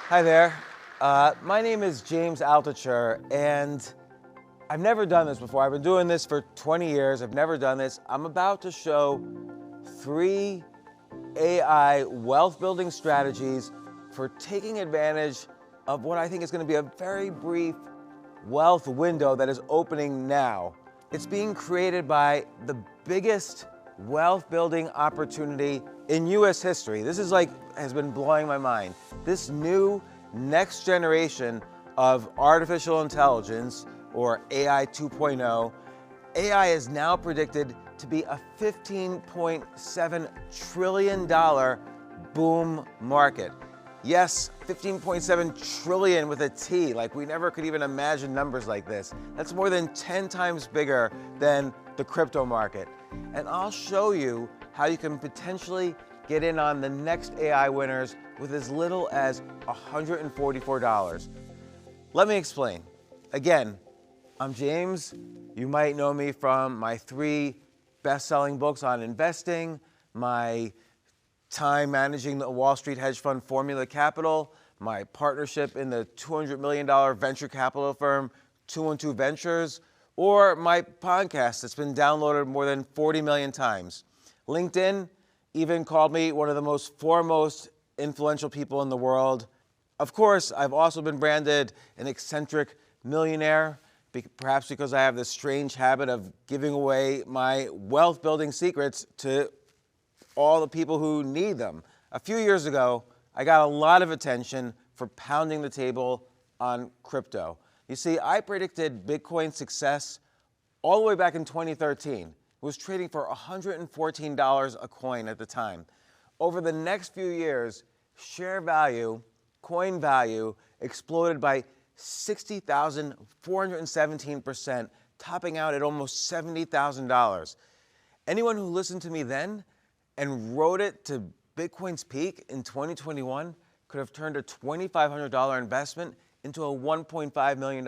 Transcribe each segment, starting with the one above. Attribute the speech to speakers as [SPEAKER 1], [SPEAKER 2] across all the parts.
[SPEAKER 1] Hi there. My name is James Altucher, and I've never done this before. I've been doing this for 20 years. I've never done this. I'm about to show 3 AI wealth building strategies for taking advantage of what I think is going to be a very brief wealth window that is opening now. It's being created by the biggest wealth building opportunity in US history. This is has been blowing my mind. This new next generation of artificial intelligence, or AI 2.0, AI is now predicted to be a $15.7 trillion boom market. Yes, 15.7 trillion with a T, like we never could even imagine numbers like this. That's more than 10 times bigger than the crypto market. And I'll show you how you can potentially get in on the next AI winners with as little as $144. Let me explain. Again, I'm James. You might know me from my 3 best-selling books on investing, my time managing the Wall Street hedge fund Formula Capital, my partnership in the $200 million venture capital firm 212 Ventures, or my podcast that's been downloaded more than 40 million times. LinkedIn even called me one of the most foremost influential people in the world. Of course, I've also been branded an eccentric millionaire, perhaps because I have this strange habit of giving away my wealth building secrets to all the people who need them. A few years ago, I got a lot of attention for pounding the table on crypto. You see, I predicted Bitcoin's success all the way back in 2013. It was trading for $114 a coin at the time. Over the next few years, share value, coin value, exploded by 60,417%, topping out at almost $70,000. Anyone who listened to me then and rode it to Bitcoin's peak in 2021 could have turned a $2,500 investment into a $1.5 million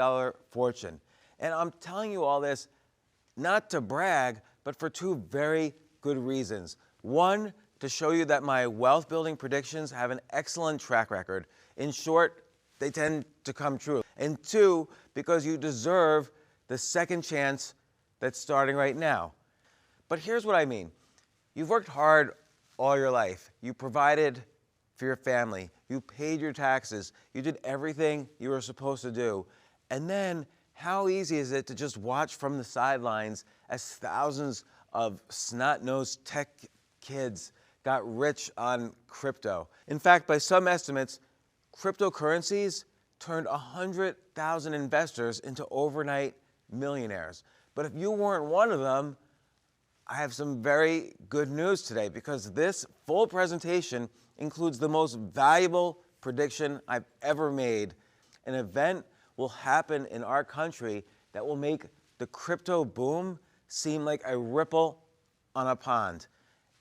[SPEAKER 1] fortune. And I'm telling you all this not to brag, but for 2 very good reasons. One, to show you that my wealth building predictions have an excellent track record. In short, they tend to come true. And 2, because you deserve the second chance that's starting right now. But here's what I mean. You've worked hard all your life. You provided for your family. You paid your taxes. You did everything you were supposed to do. And then, how easy is it to just watch from the sidelines as thousands of snot-nosed tech kids got rich on crypto? In fact, by some estimates, cryptocurrencies turned 100,000 investors into overnight millionaires. But if you weren't one of them, I have some very good news today, because this full presentation includes the most valuable prediction I've ever made. An event will happen in our country that will make the crypto boom seem like a ripple on a pond.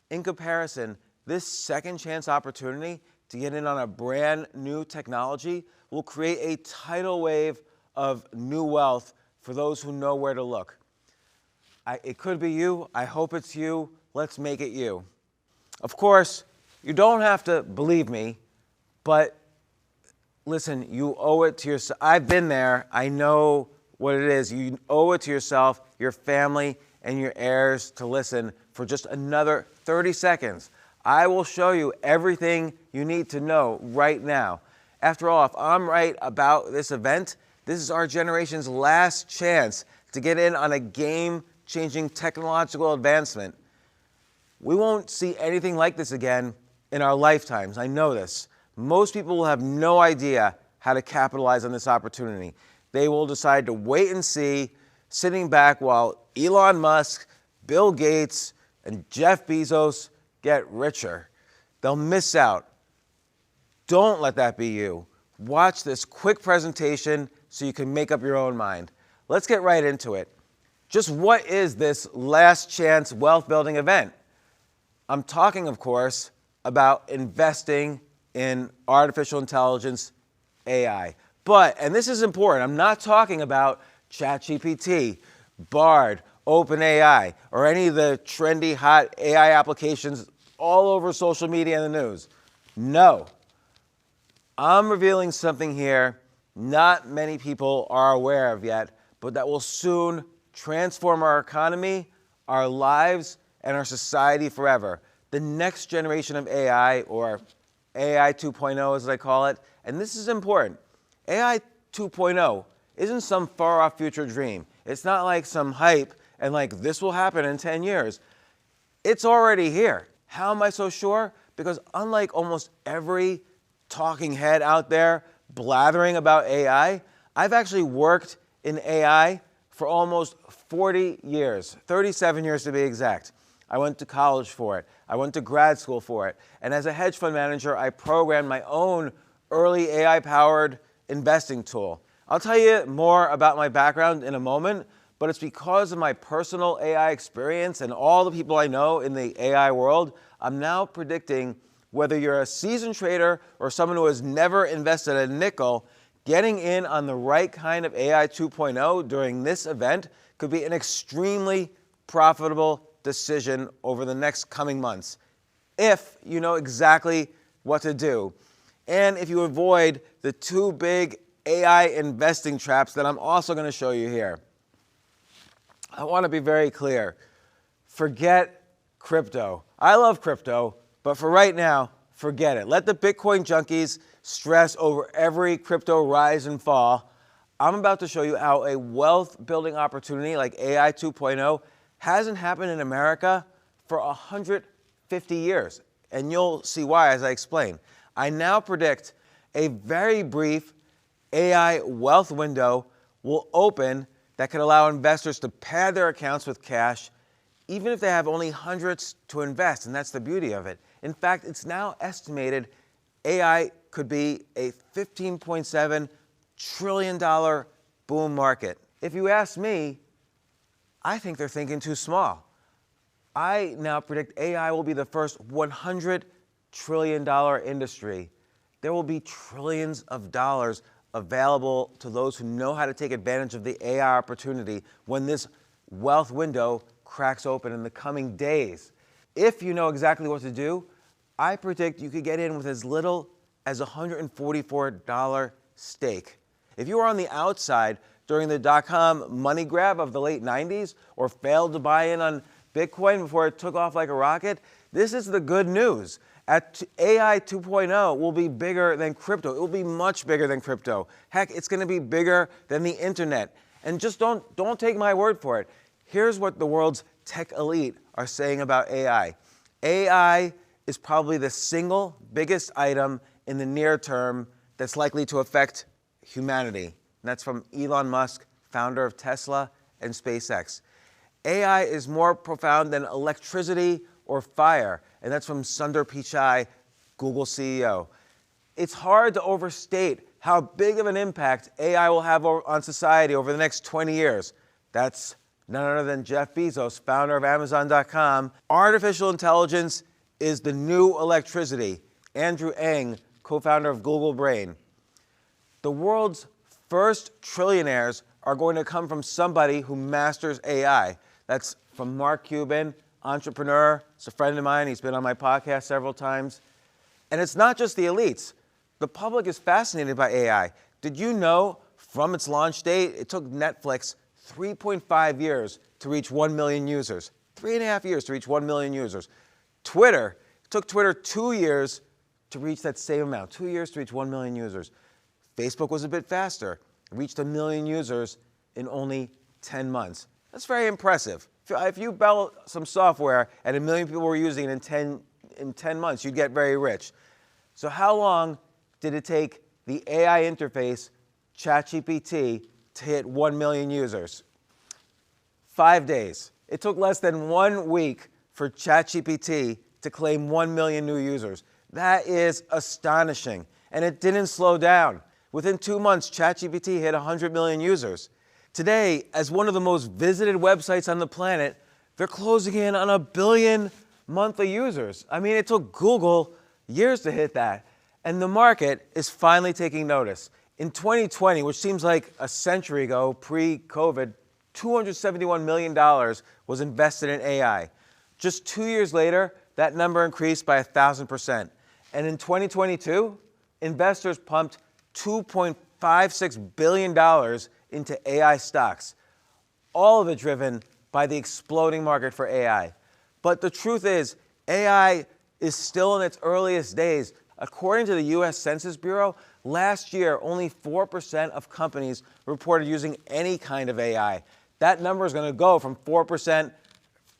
[SPEAKER 1] In comparison, this second chance opportunity to get in on a brand new technology will create a tidal wave of new wealth for those who know where to look. It could be you. I hope it's you. Let's make it you. Of course, you don't have to believe me, but listen, you owe it to yourself. I've been there. I know what it is. You owe it to yourself, your family, and your heirs to listen for just another 30 seconds. I will show you everything you need to know right now. After all, if I'm right about this event, this is our generation's last chance to get in on a game-changing technological advancement. We won't see anything like this again in our lifetimes. I know this. Most people will have no idea how to capitalize on this opportunity. They will decide to wait and see, sitting back while Elon Musk, Bill Gates, and Jeff Bezos get richer. They'll miss out. Don't let that be you. Watch this quick presentation so you can make up your own mind. Let's get right into it. Just what is this last chance wealth building event? I'm talking, of course, about investing in artificial intelligence, AI. But, and this is important, I'm not talking about ChatGPT, Bard, OpenAI, or any of the trendy, hot AI applications all over social media and the news. No. I'm revealing something here not many people are aware of yet, but that will soon transform our economy, our lives, and our society forever. The next generation of AI, or AI 2.0 as I call it, and this is important. AI 2.0 isn't some far-off future dream. It's not like some hype and like this will happen in 10 years. It's already here. How am I so sure? Because unlike almost every talking head out there blathering about AI, I've actually worked in AI for almost 40 years, 37 years to be exact. I went to college for it. I went to grad school for it. And as a hedge fund manager, I programmed my own early AI-powered investing tool. I'll tell you more about my background in a moment, but it's because of my personal AI experience and all the people I know in the AI world, I'm now predicting whether you're a seasoned trader or someone who has never invested a nickel, getting in on the right kind of AI 2.0 during this event could be an extremely profitable decision over the next coming months, if you know exactly what to do, and if you avoid the two big AI investing traps that I'm also going to show you here. I want to be very clear. Forget crypto. I love crypto, but for right now, forget it. Let the Bitcoin junkies stress over every crypto rise and fall. I'm about to show you how a wealth building opportunity like AI 2.0 hasn't happened in America for 150 years. And you'll see why as I explain. I now predict a very brief AI wealth window will open that could allow investors to pad their accounts with cash, even if they have only hundreds to invest, and that's the beauty of it. In fact, it's now estimated AI could be a $15.7 trillion boom market. If you ask me, I think they're thinking too small. I now predict AI will be the first $100 trillion industry. There will be trillions of dollars available to those who know how to take advantage of the AI opportunity when this wealth window cracks open in the coming days. If you know exactly what to do, I predict you could get in with as little as $144 stake. If you were on the outside during the dot-com money grab of the late 90s or failed to buy in on Bitcoin before it took off like a rocket, this is the good news. AI 2.0 will be bigger than crypto. It will be much bigger than crypto. Heck, it's going to be bigger than the internet. And just don't take my word for it. Here's what the world's tech elite are saying about AI. AI is probably the single biggest item in the near term that's likely to affect humanity. And that's from Elon Musk, founder of Tesla and SpaceX. AI is more profound than electricity or fire, and that's from Sundar Pichai, Google CEO. It's hard to overstate how big of an impact AI will have on society over the next 20 years. That's none other than Jeff Bezos, founder of Amazon.com. Artificial intelligence is the new electricity. Andrew Ng, co-founder of Google Brain. The world's first trillionaires are going to come from somebody who masters AI. That's from Mark Cuban, entrepreneur. He's a friend of mine. He's been on my podcast several times. And it's not just the elites. The public is fascinated by AI. Did you know from its launch date, it took Netflix 3.5 years to reach 1 million users. 3.5 years to reach 1 million users. It took Twitter 2 years to reach that same amount. 2 years to reach 1 million users. Facebook was a bit faster. It reached 1 million users in only 10 months. That's very impressive. If you built some software and 1 million people were using it in 10 months, you'd get very rich. So how long did it take the AI interface, ChatGPT, to hit 1 million users? 5 days. It took less than 1 week for ChatGPT to claim 1 million new users. That is astonishing. And it didn't slow down. Within 2 months, ChatGPT hit 100 million users. Today, as one of the most visited websites on the planet, they're closing in on 1 billion monthly users. I mean, it took Google years to hit that. And the market is finally taking notice. In 2020, which seems like a century ago, pre-COVID, $271 million was invested in AI. Just 2 years later, that number increased by 1,000%. And in 2022, investors pumped $2.56 billion into AI stocks, all of it driven by the exploding market for AI. But the truth is, AI is still in its earliest days. According to the US Census Bureau, last year, only 4% of companies reported using any kind of AI. That number is going to go from 4%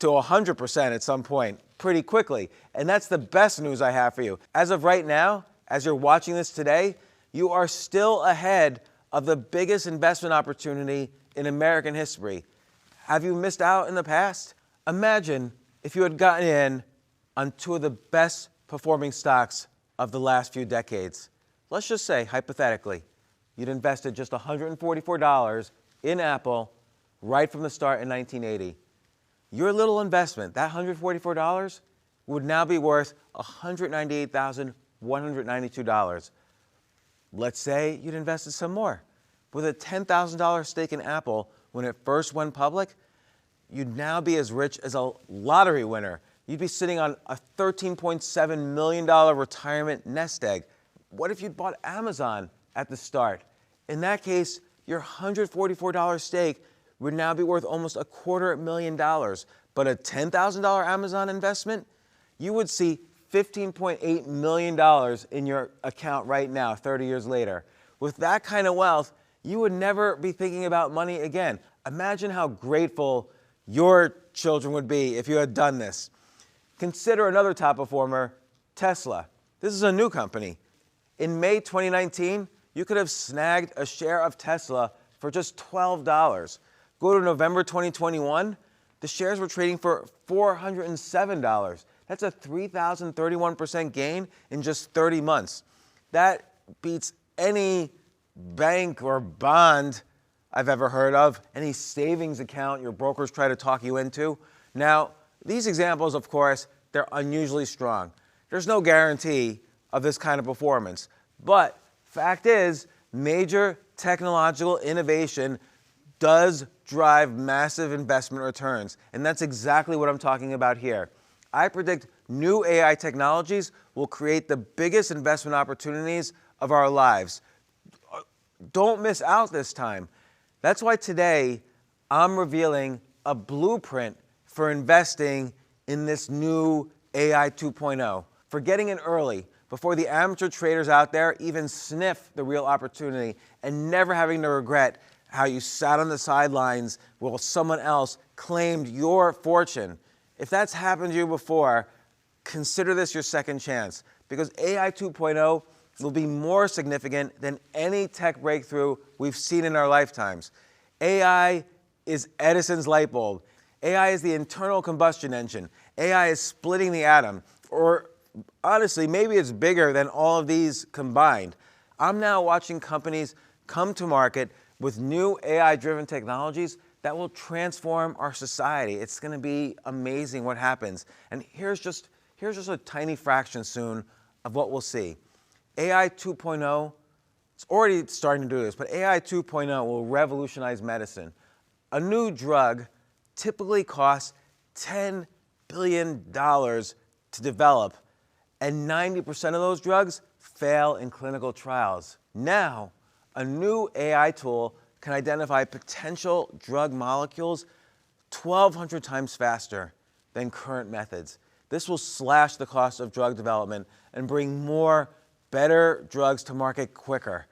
[SPEAKER 1] to 100% at some point pretty quickly. And that's the best news I have for you. As of right now, as you're watching this today, you are still ahead of the biggest investment opportunity in American history. Have you missed out in the past? Imagine if you had gotten in on two of the best performing stocks of the last few decades. Let's just say, hypothetically, you'd invested just $144 in Apple right from the start in 1980. Your little investment, that $144, would now be worth $198,192. Let's say you'd invested some more. With a $10,000 stake in Apple when it first went public, you'd now be as rich as a lottery winner. You'd be sitting on a $13.7 million retirement nest egg. What if you'd bought Amazon at the start? In that case, your $144 stake would now be worth almost $250,000. But a $10,000 Amazon investment, you would see $15.8 million in your account right now, 30 years later. With that kind of wealth, you would never be thinking about money again. Imagine how grateful your children would be if you had done this. Consider another top performer, Tesla. This is a new company. In May 2019, you could have snagged a share of Tesla for just $12. Go to November 2021, the shares were trading for $407. That's a 3,031% gain in just 30 months. That beats any bank or bond I've ever heard of, any savings account your brokers try to talk you into. Now, these examples, of course, they're unusually strong. There's no guarantee of this kind of performance. But fact is, major technological innovation does drive massive investment returns. And that's exactly what I'm talking about here. I predict new AI technologies will create the biggest investment opportunities of our lives. Don't miss out this time. That's why today I'm revealing a blueprint for investing in this new AI 2.0, for getting in early, before the amateur traders out there even sniff the real opportunity, and never having to regret how you sat on the sidelines while someone else claimed your fortune. If that's happened to you before, consider this your second chance, because AI 2.0 will be more significant than any tech breakthrough we've seen in our lifetimes. AI is Edison's light bulb. AI is the internal combustion engine. AI is splitting the atom. Or honestly, maybe it's bigger than all of these combined. I'm now watching companies come to market with new AI-driven technologies that will transform our society. It's going to be amazing what happens. And here's just a tiny fraction soon of what we'll see. AI 2.0, it's already starting to do this, but AI 2.0 will revolutionize medicine. A new drug typically costs $10 billion to develop, and 90% of those drugs fail in clinical trials. Now, a new AI tool can identify potential drug molecules 1,200 times faster than current methods. This will slash the cost of drug development and bring more better drugs to market quicker.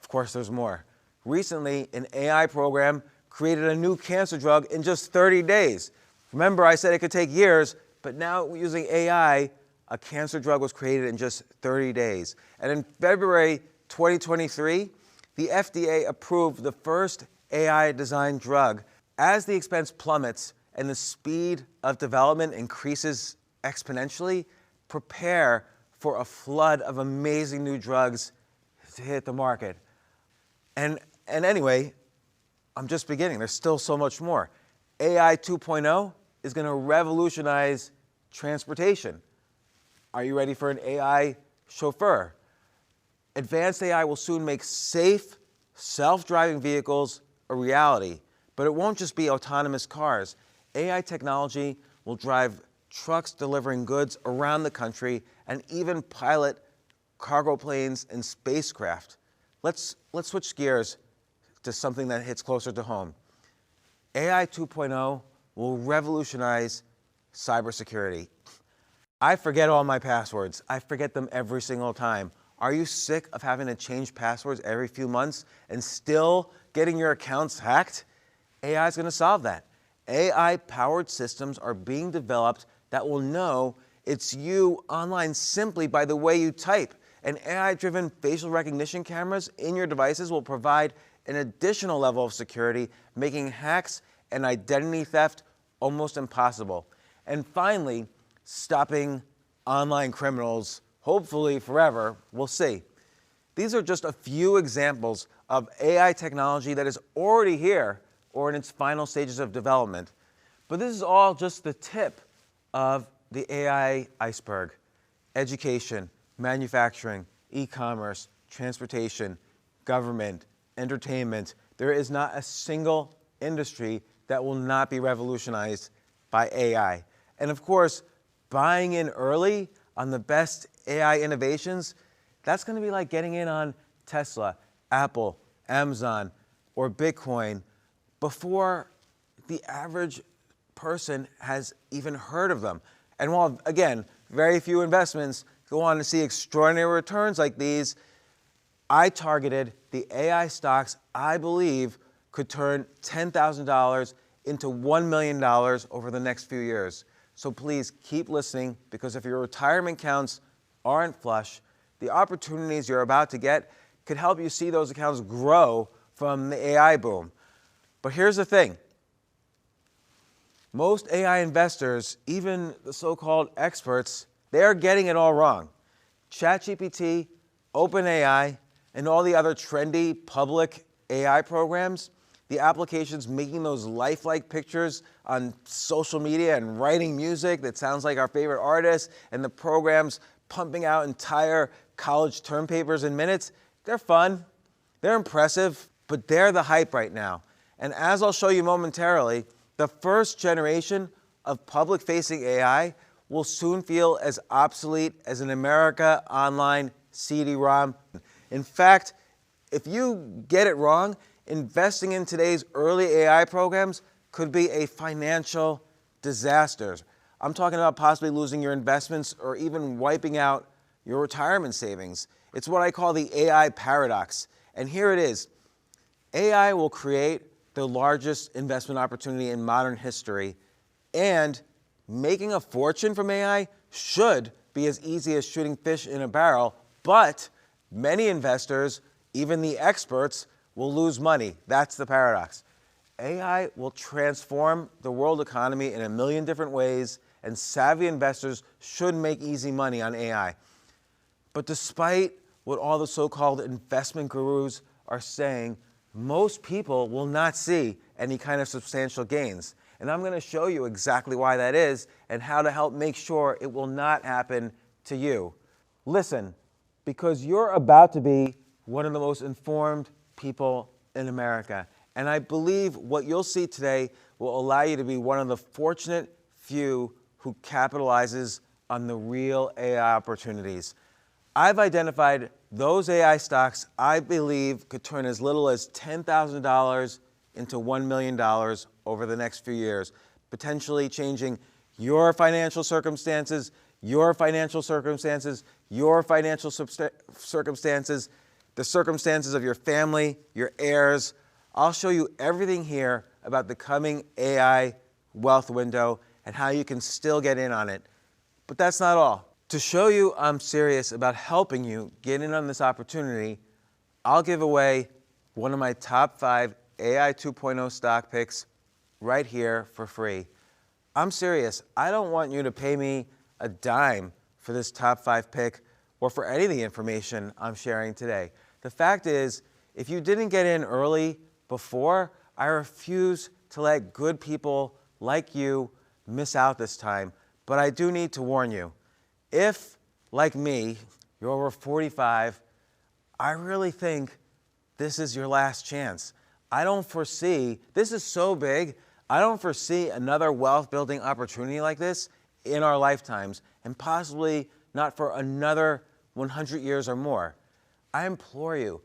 [SPEAKER 1] Of course, there's more. Recently, an AI program created a new cancer drug in just 30 days. Remember, I said it could take years, but now using AI, a cancer drug was created in just 30 days. And in February 2023, the FDA approved the first AI-designed drug. As the expense plummets and the speed of development increases exponentially, prepare for a flood of amazing new drugs to hit the market. And anyway, I'm just beginning. There's still so much more. AI 2.0 is going to revolutionize transportation. Are you ready for an AI chauffeur? Advanced AI will soon make safe, self-driving vehicles a reality. But it won't just be autonomous cars. AI technology will drive trucks delivering goods around the country and even pilot cargo planes, and spacecraft. Let's switch gears to something that hits closer to home. AI 2.0 will revolutionize cybersecurity. I forget all my passwords. I forget them every single time. Are you sick of having to change passwords every few months and still getting your accounts hacked? AI is going to solve that. AI-powered systems are being developed that will know it's you online simply by the way you type. And AI-driven facial recognition cameras in your devices will provide an additional level of security, making hacks and identity theft almost impossible. And finally, stopping online criminals, hopefully forever. We'll see. These are just a few examples of AI technology that is already here or in its final stages of development. But this is all just the tip of the AI iceberg. Education, manufacturing, e-commerce, transportation, government, entertainment. There is not a single industry that will not be revolutionized by AI. And of course, buying in early on the best AI innovations, that's going to be like getting in on Tesla, Apple, Amazon, or Bitcoin before the average person has even heard of them. And while, again, very few investments go on to see extraordinary returns like these, I targeted the AI stocks I believe could turn $10,000 into $1 million over the next few years. So please keep listening, because if your retirement accounts aren't flush, the opportunities you're about to get could help you see those accounts grow from the AI boom. But here's the thing. Most AI investors, even the so-called experts, they're getting it all wrong. ChatGPT, OpenAI, and all the other trendy public AI programs, the applications making those lifelike pictures on social media and writing music that sounds like our favorite artists, and the programs pumping out entire college term papers in minutes, they're fun, they're impressive, but they're the hype right now. And as I'll show you momentarily, the first generation of public-facing AI will soon feel as obsolete as an America Online CD-ROM. In fact, if you get it wrong, investing in today's early AI programs could be a financial disaster. I'm talking about possibly losing your investments or even wiping out your retirement savings. It's what I call the AI paradox. And here it is. AI will create the largest investment opportunity in modern history, and making a fortune from AI should be as easy as shooting fish in a barrel, but many investors, even the experts, will lose money. That's the paradox. AI will transform the world economy in a million different ways, and savvy investors should make easy money on AI. But despite what all the so-called investment gurus are saying, most people will not see any kind of substantial gains. And I'm going to show you exactly why that is and how to help make sure it will not happen to you. Listen, because you're about to be one of the most informed people in America. And I believe what you'll see today will allow you to be one of the fortunate few who capitalizes on the real AI opportunities. I've identified those AI stocks I believe could turn as little as $10,000 into $1 million over the next few years, potentially changing your financial circumstances, your financial circumstances, your financial circumstances, the circumstances of your family, your heirs. I'll show you everything here about the coming AI wealth window and how you can still get in on it. But that's not all. To show you I'm serious about helping you get in on this opportunity, I'll give away one of my top 5 AI 2.0 stock picks right here for free. I'm serious. I don't want you to pay me a dime for this top 5 pick or for any of the information I'm sharing today. The fact is, if you didn't get in early before, I refuse to let good people like you miss out this time. But I do need to warn you. If, like me, you're over 45, I really think this is your last chance. I don't foresee, this is so big, I don't foresee another wealth building opportunity like this in our lifetimes, and possibly not for another 100 years or more. I implore you,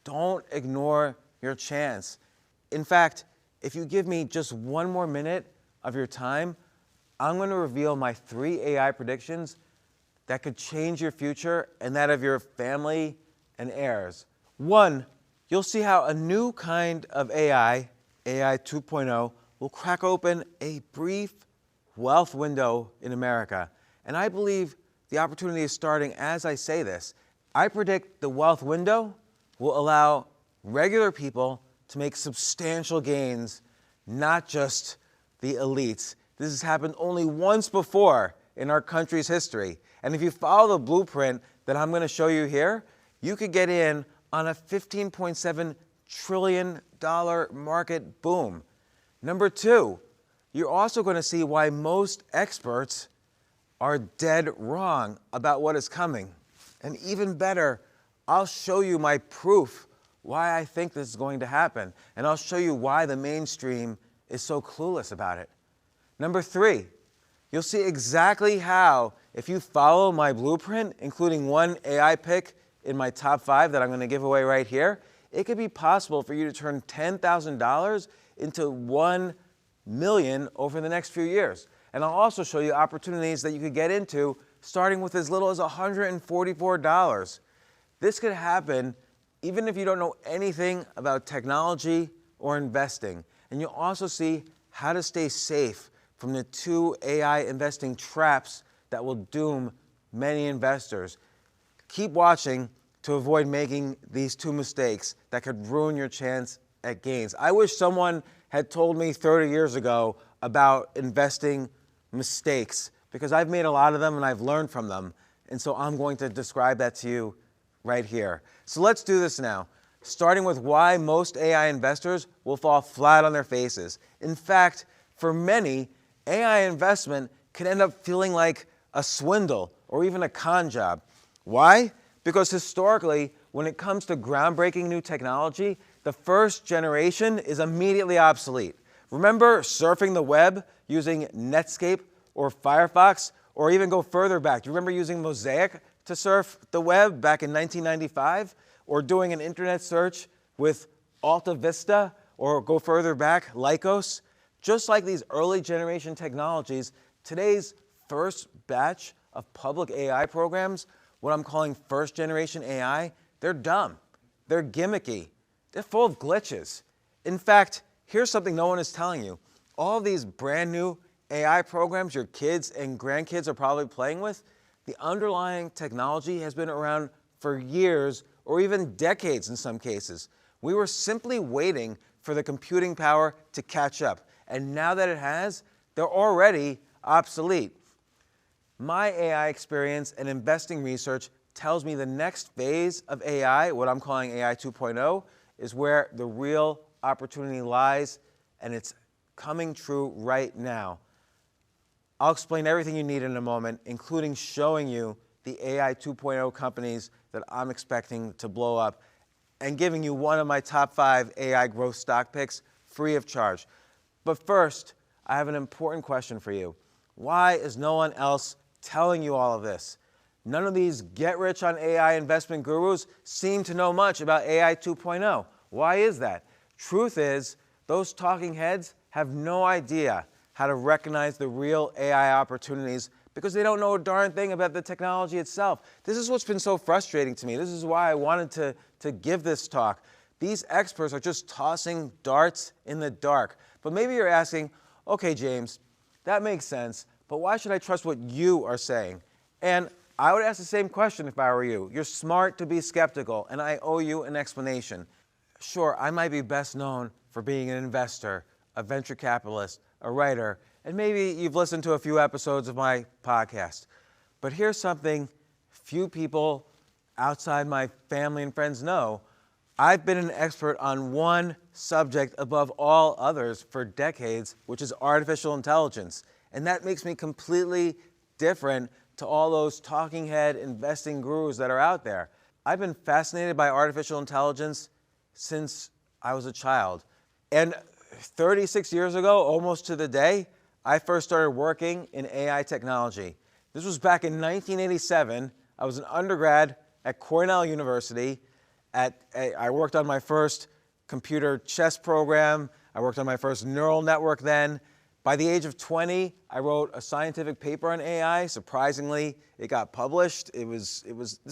[SPEAKER 1] don't ignore your chance. In fact, if you give me just one more minute of your time, I'm going to reveal my 3 AI predictions that could change your future and that of your family and heirs. 1, you'll see how a new kind of AI, AI 2.0, will crack open a brief wealth window in America. And I believe the opportunity is starting as I say this. I predict the wealth window will allow regular people to make substantial gains, not just the elites. This has happened only once before in our country's history. And if you follow the blueprint that I'm going to show you here, you could get in on a $15.7 trillion market boom. Number 2, you're also going to see why most experts are dead wrong about what is coming. And even better, I'll show you my proof why I think this is going to happen. And I'll show you why the mainstream is so clueless about it. Number 3, you'll see exactly how, if you follow my blueprint, including one AI pick in my top 5 that I'm going to give away right here, it could be possible for you to turn $10,000 into $1 million over the next few years. And I'll also show you opportunities that you could get into starting with as little as $144. This could happen even if you don't know anything about technology or investing. And you'll also see how to stay safe from the 2 AI investing traps that will doom many investors. Keep watching to avoid making these 2 mistakes that could ruin your chance at gains. I wish someone had told me 30 years ago about investing mistakes, because I've made a lot of them and I've learned from them. And so I'm going to describe that to you right here. So let's do this now, starting with why most AI investors will fall flat on their faces. In fact, for many, AI investment can end up feeling like a swindle or even a con job. Why? Because historically, when it comes to groundbreaking new technology, the first generation is immediately obsolete. Remember surfing the web using Netscape or Firefox, or even go further back? Do you remember using Mosaic to surf the web back in 1995? Or doing an internet search with Alta Vista, or go further back, Lycos? Just like these early generation technologies, today's first batch of public AI programs, what I'm calling first generation AI, they're dumb, they're gimmicky, they're full of glitches. In fact, here's something no one is telling you. All of these brand new AI programs your kids and grandkids are probably playing with, the underlying technology has been around for years or even decades in some cases. We were simply waiting for the computing power to catch up. And now that it has, they're already obsolete. My AI experience and investing research tells me the next phase of AI, what I'm calling AI 2.0, is where the real opportunity lies, and it's coming true right now. I'll explain everything you need in a moment, including showing you the AI 2.0 companies that I'm expecting to blow up and giving you one of my top 5 AI growth stock picks free of charge. But first, I have an important question for you. Why is no one else telling you all of this? None of these get-rich on AI investment gurus seem to know much about AI 2.0. Why is that? Truth is, those talking heads have no idea how to recognize the real AI opportunities because they don't know a darn thing about the technology itself. This is what's been so frustrating to me. This is why I wanted to give this talk. These experts are just tossing darts in the dark. But maybe you're asking, okay, James, that makes sense, but why should I trust what you are saying? And I would ask the same question if I were you. You're smart to be skeptical, and I owe you an explanation. Sure, I might be best known for being an investor, a venture capitalist, a writer, and maybe you've listened to a few episodes of my podcast. But here's something few people outside my family and friends know. I've been an expert on one subject above all others for decades, which is artificial intelligence. And that makes me completely different to all those talking head investing gurus that are out there. I've been fascinated by artificial intelligence since I was a child. And 36 years ago, almost to the day, I first started working in AI technology. This was back in 1987. I was an undergrad at Cornell University. I worked on my first computer chess program. I worked on my first neural network then. By the age of 20, I wrote a scientific paper on AI. Surprisingly, it got published. This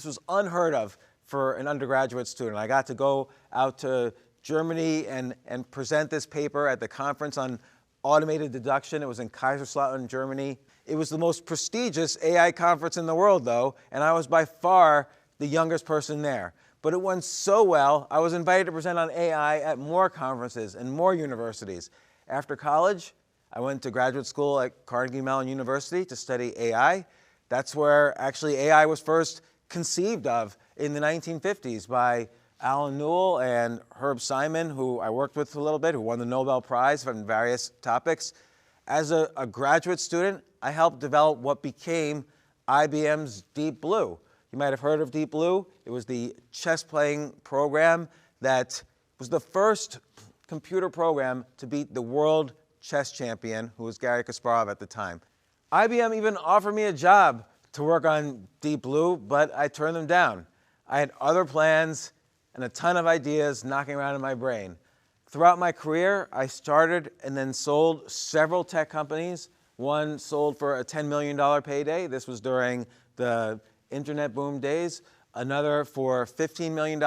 [SPEAKER 1] was unheard of for an undergraduate student. I got to go out to Germany and present this paper at the conference on automated deduction. It was in Kaiserslautern, Germany. It was the most prestigious AI conference in the world, though, and I was by far the youngest person there. But it went so well, I was invited to present on AI at more conferences and more universities. After college, I went to graduate school at Carnegie Mellon University to study AI. That's where actually AI was first conceived of in the 1950s by Alan Newell and Herb Simon, who I worked with a little bit, who won the Nobel Prize on various topics. As a graduate student, I helped develop what became IBM's Deep Blue. You might have heard of Deep Blue. It was the chess-playing program that was the first computer program to beat the world chess champion, who was Garry Kasparov at the time. IBM even offered me a job to work on Deep Blue, but I turned them down. I had other plans and a ton of ideas knocking around in my brain. Throughout my career, I started and then sold several tech companies. One sold for a $10 million payday. This was during the internet boom days. Another for $15 million.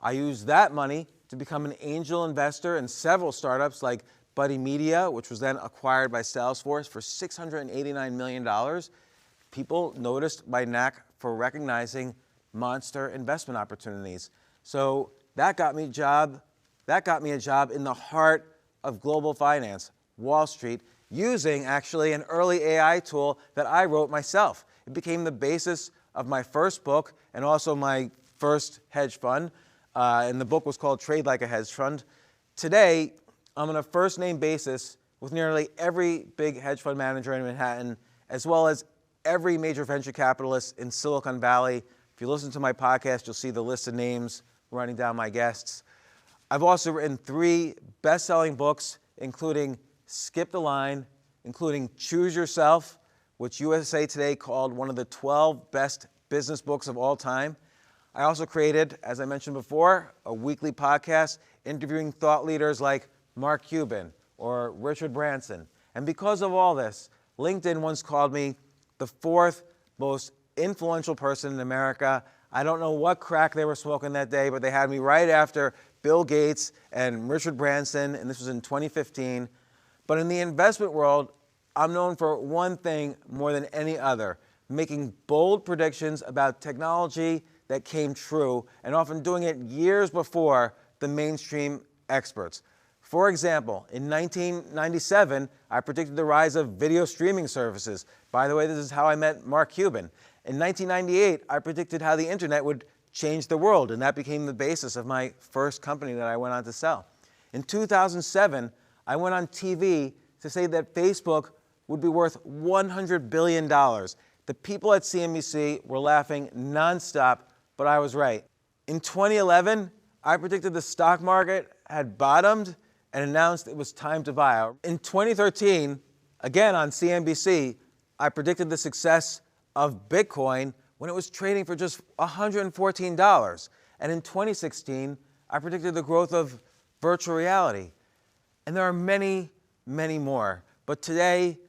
[SPEAKER 1] I used that money to become an angel investor in several startups like Buddy Media, which was then acquired by Salesforce for $689 million. People noticed my knack for recognizing monster investment opportunities. So that got me a job in the heart of global finance, Wall Street, using actually an early AI tool that I wrote myself. It became the basis of my first book and also my first hedge fund. And the book was called Trade Like a Hedge Fund. Today, I'm on a first-name basis with nearly every big hedge fund manager in Manhattan, as well as every major venture capitalist in Silicon Valley. If you listen to my podcast, you'll see the list of names running down my guests. I've also written 3 best-selling books, including Skip the Line, including Choose Yourself, which USA Today called one of the 12 best business books of all time. I also created, as I mentioned before, a weekly podcast interviewing thought leaders like Mark Cuban or Richard Branson. And because of all this, LinkedIn once called me the 4th most influential person in America. I don't know what crack they were smoking that day, but they had me right after Bill Gates and Richard Branson, and this was in 2015. But in the investment world, I'm known for one thing more than any other: making bold predictions about technology that came true, and often doing it years before the mainstream experts. For example, in 1997, I predicted the rise of video streaming services. By the way, this is how I met Mark Cuban. In 1998, I predicted how the internet would change the world, and that became the basis of my first company that I went on to sell. In 2007, I went on TV to say that Facebook would be worth $100 billion. The people at CNBC were laughing nonstop, but I was right. In 2011, I predicted the stock market had bottomed and announced it was time to buy. In 2013, again on CNBC, I predicted the success of Bitcoin when it was trading for just $114. And in 2016, I predicted the growth of virtual reality. And there are many, many more. But today,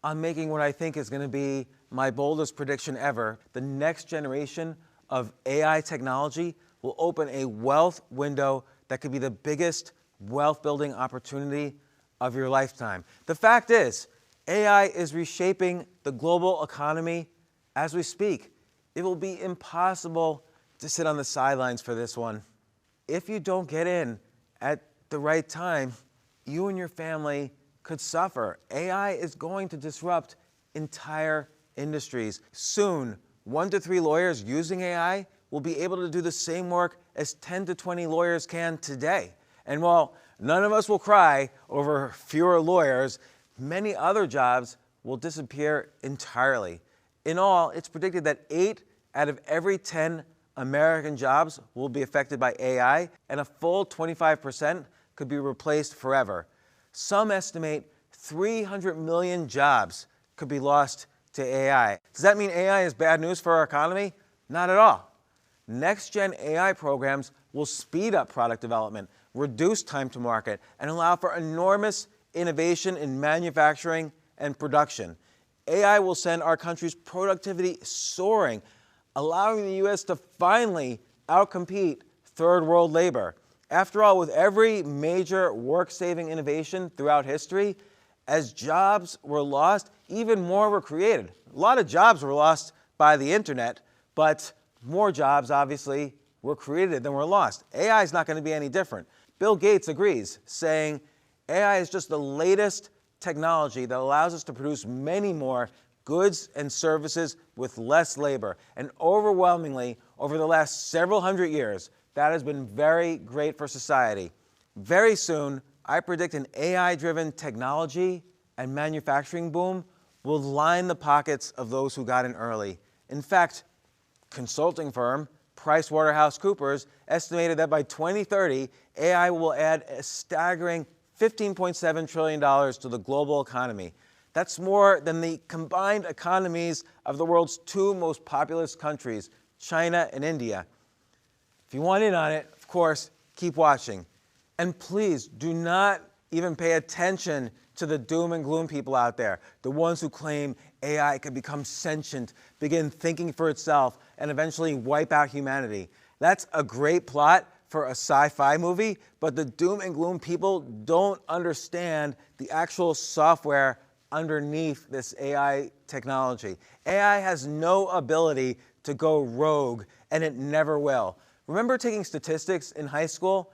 [SPEAKER 1] I'm making what I think is going to be my boldest prediction ever. The next generation of AI technology will open a wealth window that could be the biggest wealth-building opportunity of your lifetime. The fact is, AI is reshaping the global economy as we speak. It will be impossible to sit on the sidelines for this one. If you don't get in at the right time, you and your family could suffer. AI is going to disrupt entire industries. Soon, 1 to 3 lawyers using AI will be able to do the same work as 10 to 20 lawyers can today. And while none of us will cry over fewer lawyers, many other jobs will disappear entirely. In all, it's predicted that 8 out of every 10 American jobs will be affected by AI, and a full 25% could be replaced forever. Some estimate 300 million jobs could be lost to AI. Does that mean AI is bad news for our economy? Not at all. Next-gen AI programs will speed up product development, reduce time to market, and allow for enormous innovation in manufacturing and production. AI will send our country's productivity soaring, allowing the U.S. to finally outcompete third world labor. After all, with every major work-saving innovation throughout history, as jobs were lost, even more were created. A lot of jobs were lost by the internet, but more jobs, obviously, were created than were lost. AI is not going to be any different. Bill Gates agrees, saying AI is just the latest technology that allows us to produce many more goods and services with less labor. And overwhelmingly, over the last several hundred years, that has been very great for society. Very soon, I predict an AI-driven technology and manufacturing boom will line the pockets of those who got in early. In fact, consulting firm PricewaterhouseCoopers estimated that by 2030, AI will add a staggering $15.7 trillion to the global economy. That's more than the combined economies of the world's two most populous countries, China and India. If you want in on it, of course, keep watching. And please do not even pay attention to the doom and gloom people out there, the ones who claim AI could become sentient, begin thinking for itself, and eventually wipe out humanity. That's a great plot for a sci-fi movie, but the doom and gloom people don't understand the actual software underneath this AI technology. AI has no ability to go rogue, and it never will. Remember taking statistics in high school?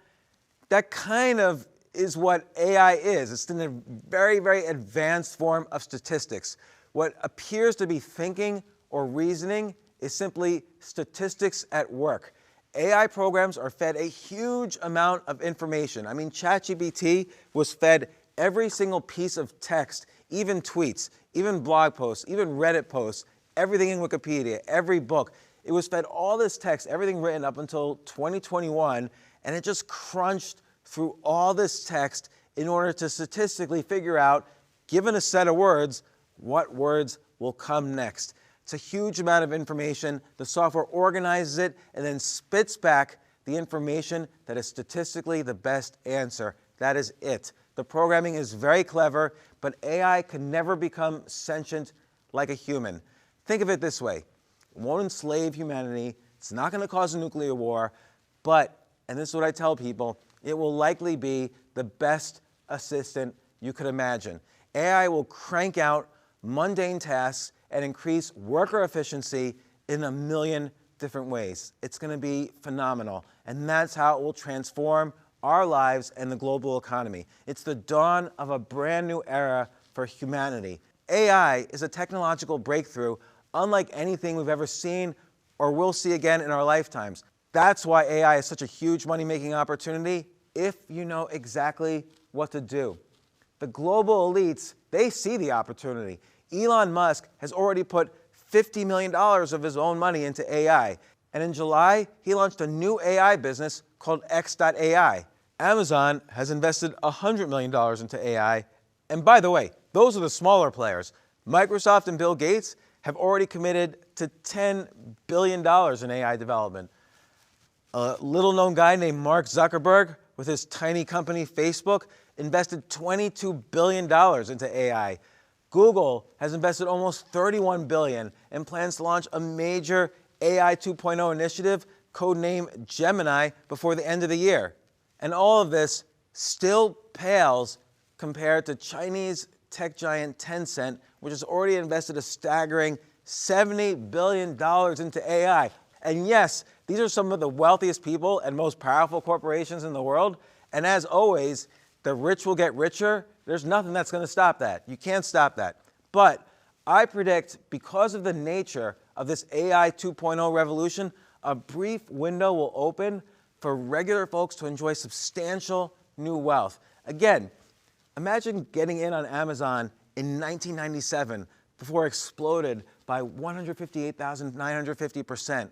[SPEAKER 1] That kind of is what AI is. It's in a very, very advanced form of statistics. What appears to be thinking or reasoning is simply statistics at work. AI programs are fed a huge amount of information. I mean, ChatGPT was fed every single piece of text, even tweets, even blog posts, even Reddit posts, everything in Wikipedia, every book. It was fed all this text, everything written up until 2021, and it just crunched through all this text in order to statistically figure out, given a set of words, what words will come next. It's a huge amount of information. The software organizes it and then spits back the information that is statistically the best answer. That is it. The programming is very clever, but AI can never become sentient like a human. Think of it this way. It won't enslave humanity. It's not going to cause a nuclear war, but, and this is what I tell people, it will likely be the best assistant you could imagine. AI will crank out mundane tasks and increase worker efficiency in a million different ways. It's going to be phenomenal, and that's how it will transform our lives and the global economy. It's the dawn of a brand new era for humanity. AI is a technological breakthrough unlike anything we've ever seen or will see again in our lifetimes. That's why AI is such a huge money-making opportunity if you know exactly what to do. The global elites, they see the opportunity. Elon Musk has already put $50 million of his own money into AI. And in July, he launched a new AI business called X.AI. Amazon has invested $100 million into AI. And by the way, those are the smaller players. Microsoft and Bill Gates have already committed to $10 billion in AI development. A little-known guy named Mark Zuckerberg, with his tiny company Facebook, invested $22 billion into AI. Google has invested almost $31 billion and plans to launch a major AI 2.0 initiative, codenamed Gemini, before the end of the year. And all of this still pales compared to Chinese tech giant Tencent, which has already invested a staggering $70 billion into AI. And yes, these are some of the wealthiest people and most powerful corporations in the world. And as always, the rich will get richer. There's nothing that's going to stop that. You can't stop that. But I predict, because of the nature of this AI 2.0 revolution, a brief window will open for regular folks to enjoy substantial new wealth. Again, imagine getting in on Amazon in 1997 before it exploded by 158,950%,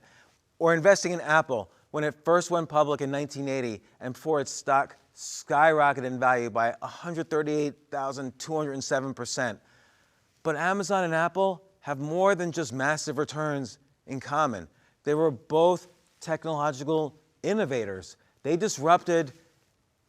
[SPEAKER 1] or investing in Apple when it first went public in 1980 and before its stock skyrocketed in value by 138,207%. But Amazon and Apple have more than just massive returns in common. They were both technological innovators. They disrupted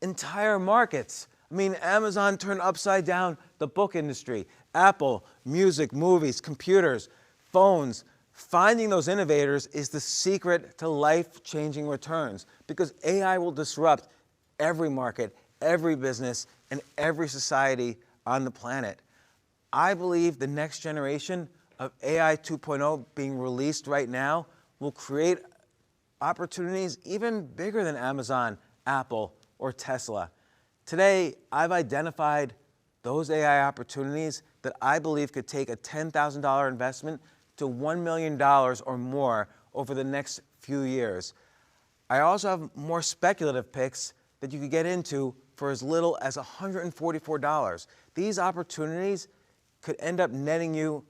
[SPEAKER 1] entire markets. I mean, Amazon turned upside down the book industry. Apple, music, movies, computers, phones. Finding those innovators is the secret to life-changing returns, because AI will disrupt every market, every business, and every society on the planet. I believe the next generation of AI 2.0 being released right now will create opportunities even bigger than Amazon, Apple, or Tesla. Today, I've identified those AI opportunities that I believe could take a $10,000 investment to $1 million or more over the next few years. I also have more speculative picks that you could get into for as little as $144. These opportunities could end up netting you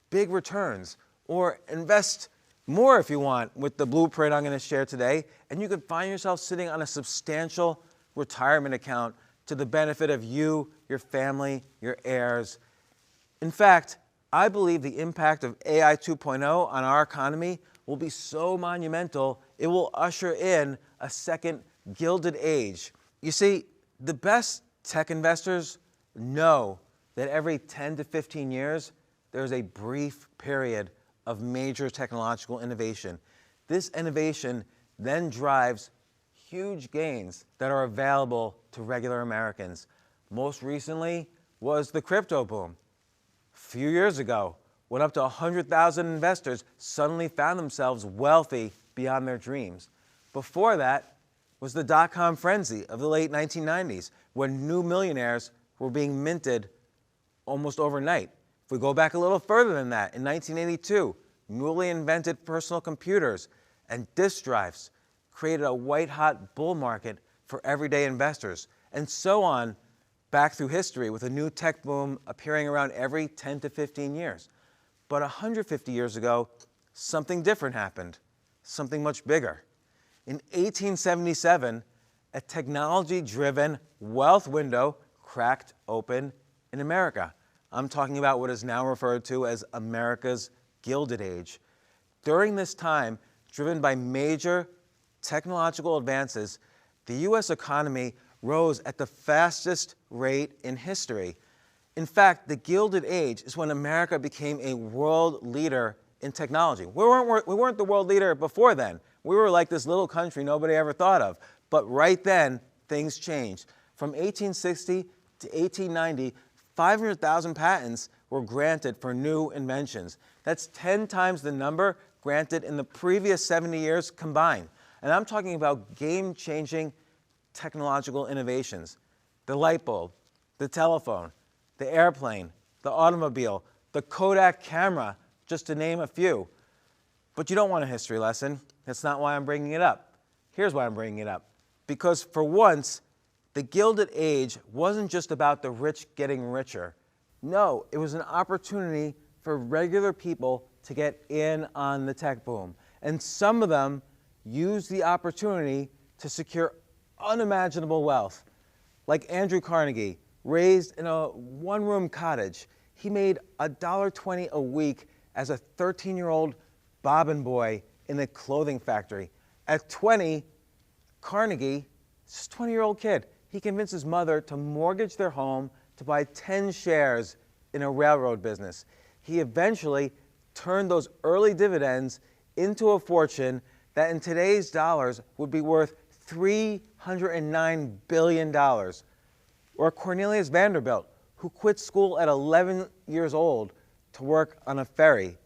[SPEAKER 1] big returns, or invest more if you want with the blueprint I'm going to share today, and you could find yourself sitting on a substantial retirement account to the benefit of you, your family, your heirs. In fact, I believe the impact of AI 2.0 on our economy will be so monumental, it will usher in a second Gilded Age. You see, the best tech investors know that every 10 to 15 years, there's a brief period of major technological innovation. This innovation then drives huge gains that are available to regular Americans. Most recently was the crypto boom. A few years ago, when up to 100,000 investors suddenly found themselves wealthy beyond their dreams. Before that was the dot-com frenzy of the late 1990s, when new millionaires were being minted almost overnight. If we go back a little further than that, in 1982, newly invented personal computers and disk drives created a white-hot bull market for everyday investors, and so on back through history, with a new tech boom appearing around every 10 to 15 years. But 150 years ago, something different happened, something much bigger. In 1877, a technology-driven wealth window cracked open in America. I'm talking about what is now referred to as America's Gilded Age. During this time, driven by major technological advances, the U.S. economy rose at the fastest rate in history. In fact, the Gilded Age is when America became a world leader in technology. We weren't the world leader before then. We were like this little country nobody ever thought of. But right then, things changed. From 1860 to 1890, 500,000 patents were granted for new inventions. That's 10 times the number granted in the previous 70 years combined. And I'm talking about game-changing technological innovations. The light bulb, the telephone, the airplane, the automobile, the Kodak camera, just to name a few. But you don't want a history lesson. That's not why I'm bringing it up. Here's why I'm bringing it up. Because for once, the Gilded Age wasn't just about the rich getting richer. No, it was an opportunity for regular people to get in on the tech boom. And some of them used the opportunity to secure unimaginable wealth. Like Andrew Carnegie, raised in a one-room cottage. He made $1.20 a week as a 13-year-old bobbin boy in a clothing factory. At 20, Carnegie, this 20-year-old kid, he convinced his mother to mortgage their home to buy 10 shares in a railroad business. He eventually turned those early dividends into a fortune that in today's dollars would be worth $309 billion. Or Cornelius Vanderbilt, who quit school at 11 years old to work on a ferry.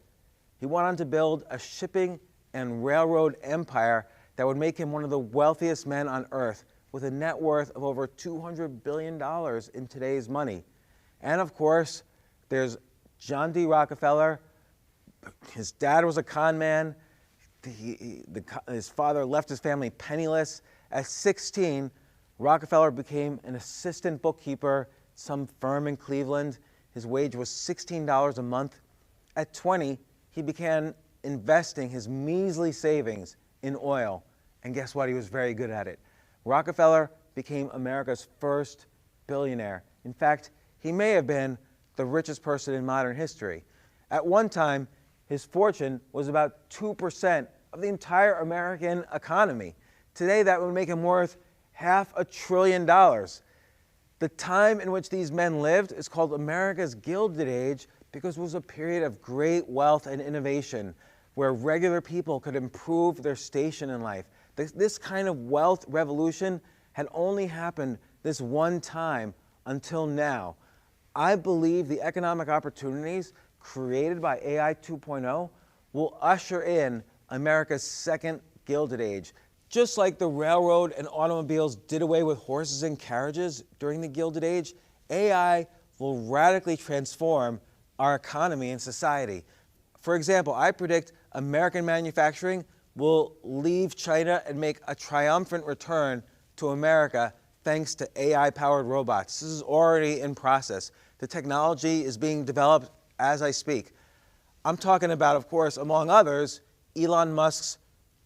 [SPEAKER 1] He went on to build a shipping and railroad empire that would make him one of the wealthiest men on earth, with a net worth of over $200 billion in today's money. And of course, there's John D. Rockefeller. His dad was a con man. His father left his family penniless. At 16, Rockefeller became an assistant bookkeeper at some firm in Cleveland. His wage was $16 a month. At 20, he began investing his measly savings in oil. And guess what? He was very good at it. Rockefeller became America's first billionaire. In fact, he may have been the richest person in modern history. At one time, his fortune was about 2% of the entire American economy. Today, that would make him worth $500 billion. The time in which these men lived is called America's Gilded Age because it was a period of great wealth and innovation where regular people could improve their station in life. This kind of wealth revolution had only happened this one time until now. I believe the economic opportunities created by AI 2.0 will usher in America's second Gilded Age. Just like the railroad and automobiles did away with horses and carriages during the Gilded Age, AI will radically transform our economy and society. For example, I predict American manufacturing will leave China and make a triumphant return to America thanks to AI-powered robots. This is already in process. The technology is being developed as I speak. I'm talking about, of course, among others, Elon Musk's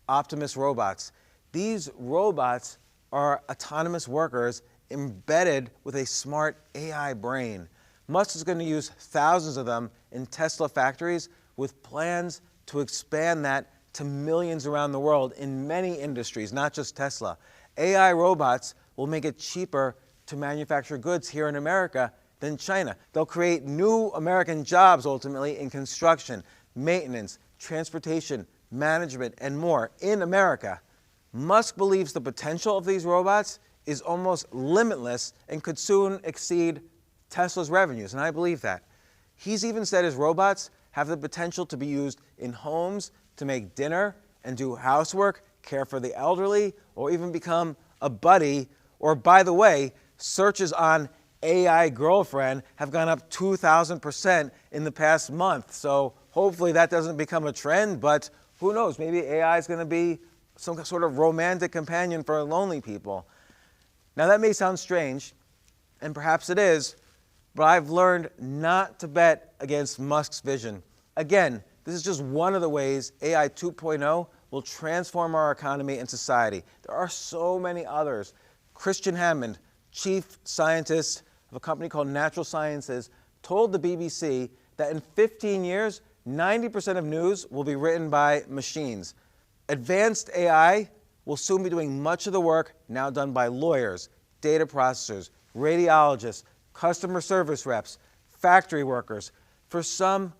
[SPEAKER 1] Optimus robots. These robots are autonomous workers embedded with a smart AI brain. Musk is going to use thousands of them in Tesla factories with plans to expand that to millions around the world in many industries, not just Tesla. AI robots will make it cheaper to manufacture goods here in America than China. They'll create new American jobs ultimately in construction, maintenance, transportation, management, and more in America. Musk believes the potential of these robots is almost limitless and could soon exceed Tesla's revenues, and I believe that. He's even said his robots have the potential to be used in homes to make dinner and do housework, care for the elderly, or even become a buddy. Or, by the way, searches on AI girlfriend have gone up 2,000% in the past month. So hopefully that doesn't become a trend, but who knows? Maybe AI is going to be some sort of romantic companion for lonely people. Now that may sound strange, and perhaps it is, but I've learned not to bet against Musk's vision. Again, this is just one of the ways AI 2.0 will transform our economy and society. There are so many others. Christian Hammond, chief scientist of a company called Natural Sciences, told the BBC that in 15 years, 90% of news will be written by machines. Advanced AI will soon be doing much of the work now done by lawyers, data processors, radiologists, customer service reps, factory workers. For some,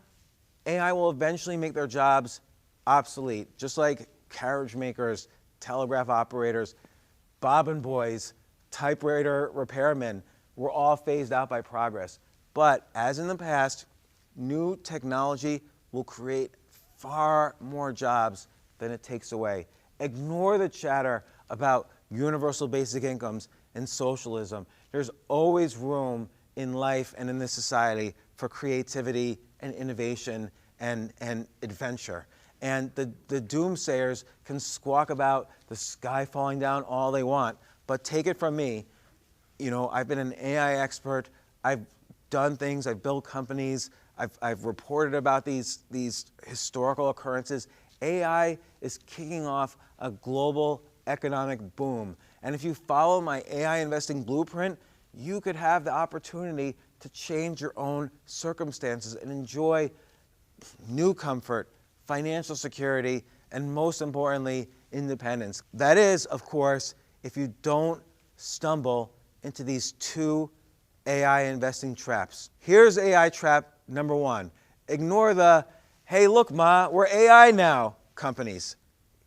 [SPEAKER 1] AI will eventually make their jobs obsolete, just like carriage makers, telegraph operators, bobbin boys, typewriter repairmen were all phased out by progress. But as in the past, new technology will create far more jobs than it takes away. Ignore the chatter about universal basic incomes and socialism. There's always room in life and in this society for creativity and innovation and adventure. And the doomsayers can squawk about the sky falling down all they want, but take it from me, you know, I've been an AI expert, I've done things, I've built companies, I've reported about these historical occurrences. AI is kicking off a global economic boom. And if you follow my AI investing blueprint, you could have the opportunity to change your own circumstances and enjoy new comfort, financial security, and most importantly, independence. That is, of course, if you don't stumble into these two AI investing traps. Here's AI trap number one. Ignore the, hey, look, Ma, we're AI now companies.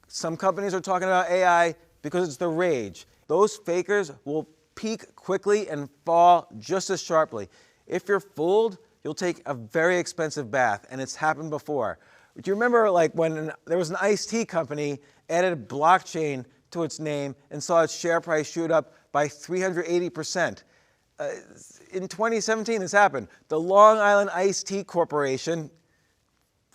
[SPEAKER 1] Some companies are talking about AI because it's the rage. Those fakers will peak quickly and fall just as sharply. If you're fooled, you'll take a very expensive bath, and it's happened before. Do you remember like when there was an iced tea company added blockchain to its name and saw its share price shoot up by 380%? In 2017, this happened. The Long Island Iced Tea Corporation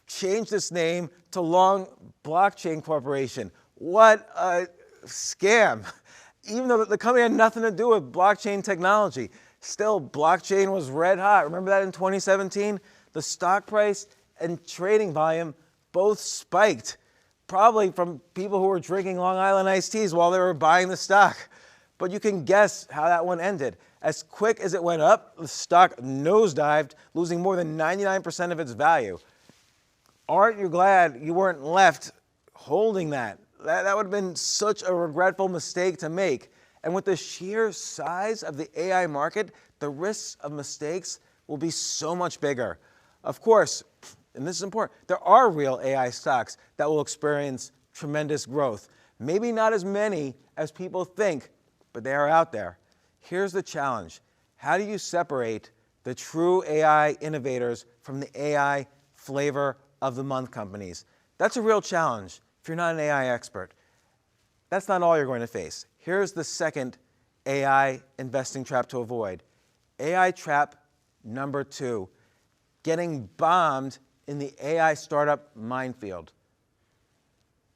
[SPEAKER 1] changed its name to Long Blockchain Corporation. What a scam. Even though the company had nothing to do with blockchain technology. Still, blockchain was red hot. Remember that in 2017? The stock price and trading volume both spiked, probably from people who were drinking Long Island iced teas while they were buying the stock. But you can guess how that one ended. As quick as it went up, the stock nosedived, losing more than 99% of its value. Aren't you glad you weren't left holding that. That would have been such a regretful mistake to make. And with the sheer size of the AI market, the risks of mistakes will be so much bigger. Of course, and this is important, there are real AI stocks that will experience tremendous growth. Maybe not as many as people think, but they are out there. Here's the challenge. How do you separate the true AI innovators from the AI flavor of the month companies? That's a real challenge if you're not an AI expert. That's not all you're going to face. Here's the second AI investing trap to avoid. AI trap number 2, getting bombed in the AI startup minefield.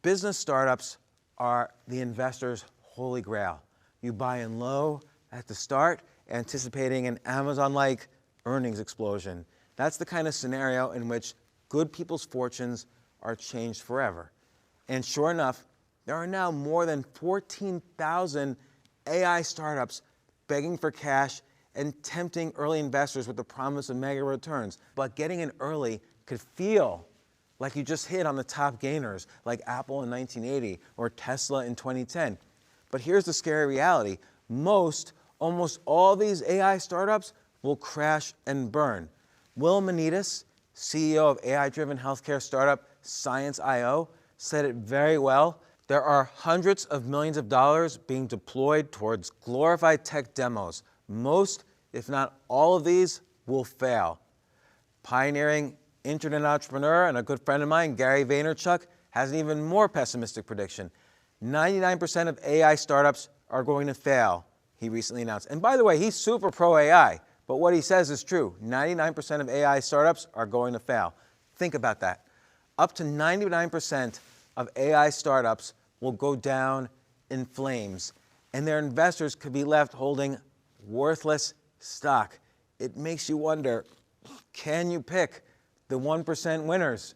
[SPEAKER 1] Business startups are the investor's holy grail. You buy in low at the start, anticipating an Amazon-like earnings explosion. That's the kind of scenario in which good people's fortunes are changed forever. And sure enough, there are now more than 14,000 AI startups begging for cash and tempting early investors with the promise of mega returns. But getting in early could feel like you just hit on the top gainers, like Apple in 1980 or Tesla in 2010. But here's the scary reality. Almost all these AI startups will crash and burn. Will Manitas, CEO of AI-driven healthcare startup Science.io, said it very well. There are hundreds of millions of dollars being deployed towards glorified tech demos. Most, if not all of these, will fail. Pioneering internet entrepreneur and a good friend of mine, Gary Vaynerchuk, has an even more pessimistic prediction. 99% of AI startups are going to fail, he recently announced. And by the way, he's super pro-AI, but what he says is true. 99% of AI startups are going to fail. Think about that. Up to 99% of AI startups will go down in flames, and their investors could be left holding worthless stock. It makes you wonder, can you pick the 1% winners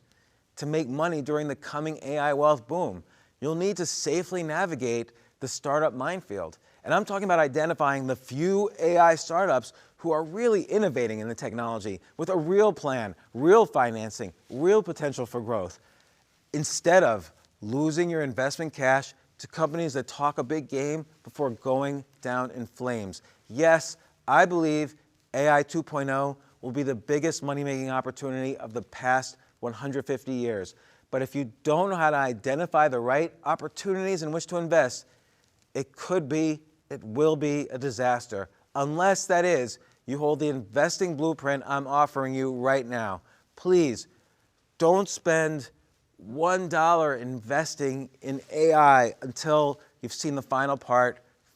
[SPEAKER 1] to make money during the coming AI wealth boom? You'll need to safely navigate the startup minefield. And I'm talking about identifying the few AI startups who are really innovating in the technology with a real plan, real financing, real potential for growth, instead of losing your investment cash to companies that talk a big game before going down in flames. Yes, I believe AI 2.0 will be the biggest money-making opportunity of the past 150 years. But if you don't know how to identify the right opportunities in which to invest, it will be a disaster. Unless, that is, you hold the investing blueprint I'm offering you right now. Please, don't spend $1 investing in AI until you've seen the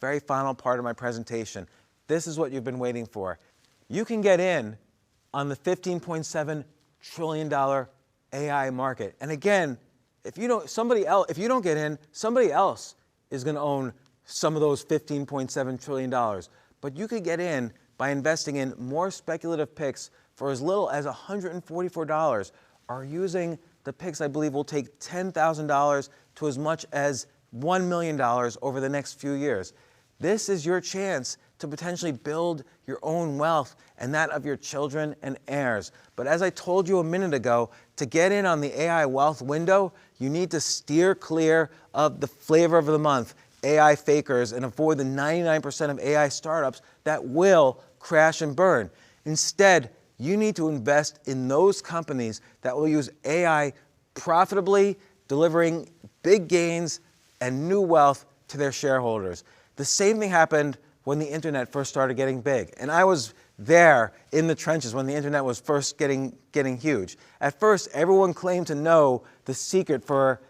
[SPEAKER 1] very final part of my presentation. This is what you've been waiting for. You can get in on the $15.7 trillion AI market. And again, if you don't get in, somebody else is going to own some of those $15.7 trillion. But you could get in by investing in more speculative picks for as little as $144, or using the picks I believe will take $10,000 to as much as $1 million over the next few years. This is your chance to potentially build your own wealth and that of your children and heirs. But as I told you a minute ago, to get in on the AI wealth window, you need to steer clear of the flavor of the month, AI fakers, and avoid the 99% of AI startups that will crash and burn. Instead, you need to invest in those companies that will use AI profitably, delivering big gains and new wealth to their shareholders. The same thing happened when the internet first started getting big. And I was there in the trenches when the internet was first getting huge. At first, everyone claimed to know the secret for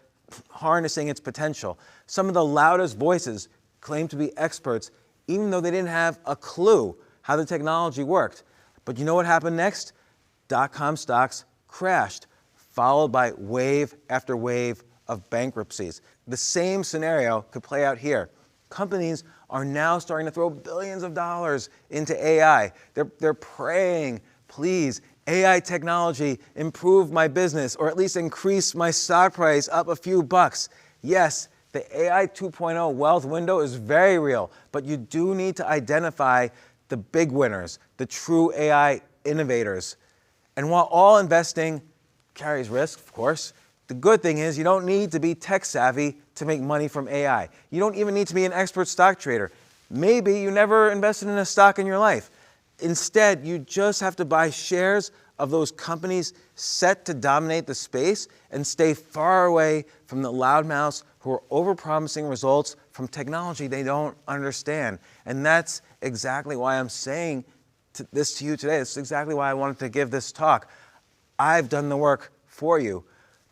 [SPEAKER 1] harnessing its potential. Some of the loudest voices claimed to be experts, even though they didn't have a clue how the technology worked. But you know what happened next? Dot-com stocks crashed, followed by wave after wave of bankruptcies. The same scenario could play out here. Companies are now starting to throw billions of dollars into AI. They're praying, please, AI technology, improve my business, or at least increase my stock price up a few bucks. Yes, the AI 2.0 wealth window is very real, but you do need to identify the big winners, the true AI innovators. And while all investing carries risk, of course, The good thing is you don't need to be tech savvy to make money from AI. You don't even need to be an expert stock trader. Maybe you never invested in a stock in your life. Instead, you just have to buy shares of those companies set to dominate the space and stay far away from the loudmouths who are overpromising results from technology they don't understand. And that's exactly why I'm saying this to you today. This is exactly why I wanted to give this talk. I've done the work for you.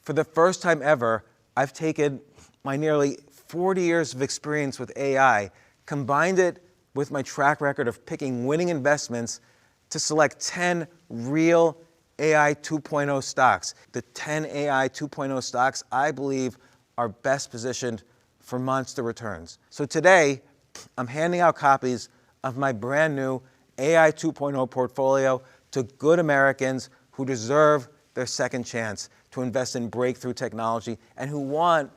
[SPEAKER 1] For the first time ever, I've taken my nearly 40 years of experience with AI, combined it with my track record of picking winning investments to select 10 real AI 2.0 stocks. The 10 AI 2.0 stocks I believe are best positioned for monster returns. So today, I'm handing out copies of my brand new AI 2.0 portfolio to good Americans who deserve their second chance to invest in breakthrough technology and who want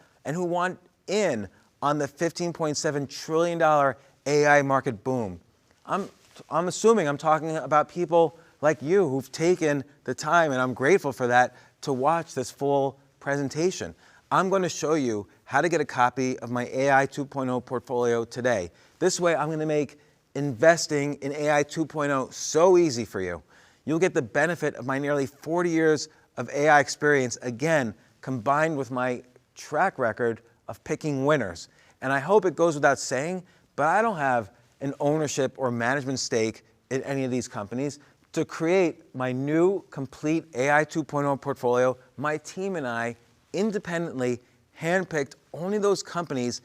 [SPEAKER 1] in on the $15.7 trillion AI market boom. I'm assuming I'm talking about people like you who've taken the time, and I'm grateful for that, to watch this full presentation. I'm going to show you how to get a copy of my AI 2.0 portfolio today. This way, I'm going to make investing in AI 2.0 so easy for you. You'll get the benefit of my nearly 40 years of AI experience, again, combined with my track record of picking winners. And I hope it goes without saying, but I don't have an ownership or management stake in any of these companies. To create my new complete AI 2.0 portfolio, my team and I independently handpicked only those companies